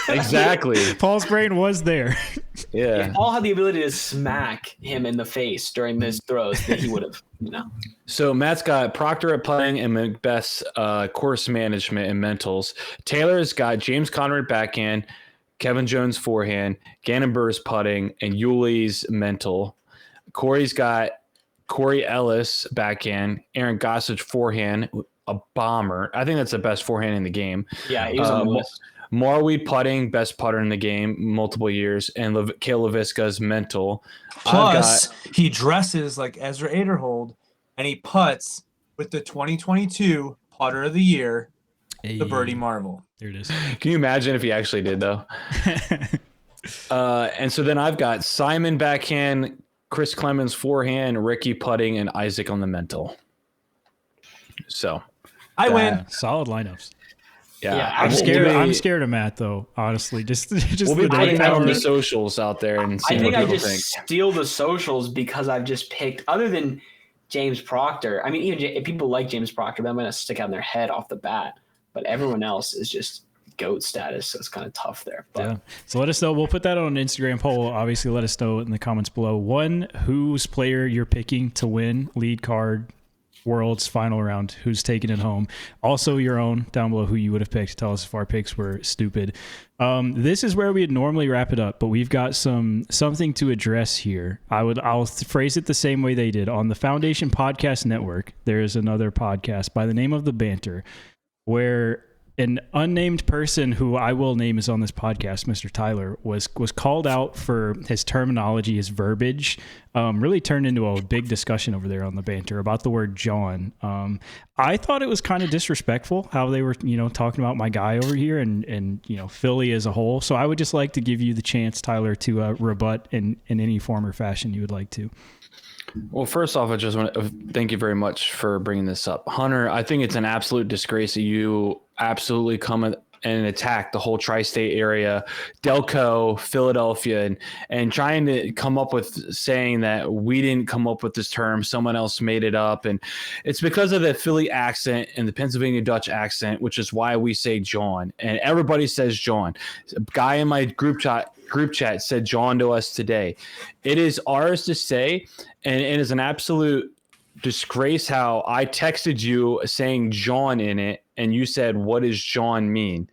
Exactly. Paul's brain was there. Yeah. If Paul had the ability to smack him in the face during those throws, then he would have, So Matt's got Proctor at putting and McBeth's course management and mentals. Taylor's got James Conrad backhand, Kevin Jones forehand, Gannon Burr's putting, and Yuli's mental. Corey's got Corey Ellis backhand, Aaron Gossage forehand, a bomber. I think that's the best forehand in the game. Yeah, he was on the list. Marweed putting, best putter in the game, multiple years, and Kale LaVisca's mental. Plus, he dresses like Ezra Aderhold, and he putts with the 2022 Putter of the Year, the Birdie Marvel. There it is. Can you imagine if he actually did, though? And so then I've got Simon backhand, Chris Clemens forehand, Ricky putting, and Isaac on the mental. So I win. Solid lineups. Yeah, I'm scared. I'm scared of Matt, though. Honestly, just we'll be putting that on the socials out there and see what people think. Steal the socials because I've just picked, other than James Proctor. I mean, even if people like James Proctor, that might not stick out in their head off the bat. But everyone else is just GOAT status, so it's kind of tough there. But. Yeah. So let us know. We'll put that on an Instagram poll. Obviously, let us know in the comments below. One, whose player you're picking to win lead card World's final round, who's taking it home. Also your own down below, who you would have picked. Tell us if our picks were stupid. This is where we'd normally wrap it up, but we've got something to address here. I'll phrase it the same way they did. On the Foundation Podcast Network, there is another podcast by the name of The Banter, where an unnamed person who I will name is on this podcast, Mr. Tyler, was called out for his terminology, his verbiage. Really turned into a big discussion over there on The Banter about the word John. I thought it was kind of disrespectful how they were, talking about my guy over here and Philly as a whole. So I would just like to give you the chance, Tyler, to rebut in any form or fashion you would like to. Well, first off, I just want to thank you very much for bringing this up. Hunter, I think it's an absolute disgrace that you absolutely come and attack the whole tri-state area, Delco, Philadelphia, and trying to come up with saying that we didn't come up with this term, someone else made it up. And it's because of the Philly accent and the Pennsylvania Dutch accent, which is why we say John. And everybody says John. A guy in my group chat said John to us today. It is ours to say, and it is an absolute disgrace how I texted you saying John in it, and you said, what does John mean?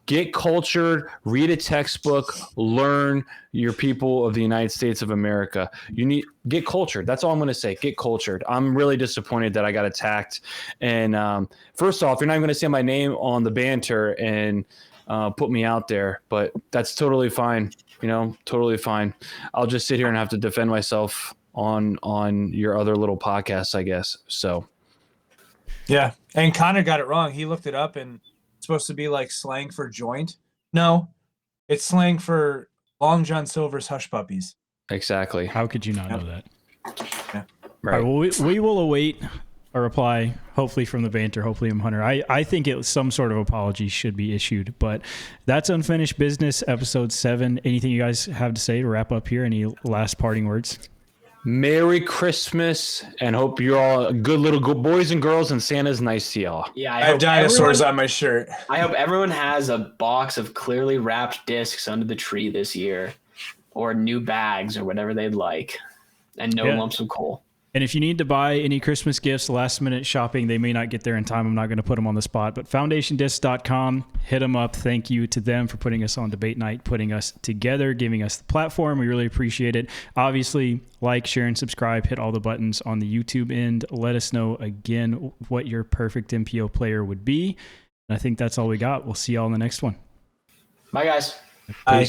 Get cultured, read a textbook, learn your people of the United States of America. Get cultured. That's all I'm going to say. Get cultured. I'm really disappointed that I got attacked. And first off, you're not even going to say my name on The Banter and put me out there, but that's totally fine. Totally fine. I'll just sit here and have to defend myself on your other little podcasts, I guess. So yeah, and Connor got it wrong. He looked it up, and it's supposed to be like slang for joint. No, it's slang for Long John Silver's hush puppies. Exactly. How could you not know that? Yeah. Right. All right, well, we will await a reply, hopefully from The Banter, hopefully from Hunter. I think some sort of apology should be issued, but that's Unfinished Business, episode 7. Anything you guys have to say to wrap up here? Any last parting words? Merry Christmas, and hope you're all good little boys and girls, and Santa's nice to y'all. Yeah, I have dinosaurs on my shirt. I hope everyone has a box of clearly wrapped discs under the tree this year, or new bags, or whatever they'd like, and no lumps of coal. And if you need to buy any Christmas gifts, last minute shopping, they may not get there in time. I'm not going to put them on the spot, but foundationdisc.com, hit them up. Thank you to them for putting us on debate night, putting us together, giving us the platform. We really appreciate it. Obviously, like, share, and subscribe. Hit all the buttons on the YouTube end. Let us know again what your perfect MPO player would be. And I think that's all we got. We'll see y'all in the next one. Bye, guys. Bye.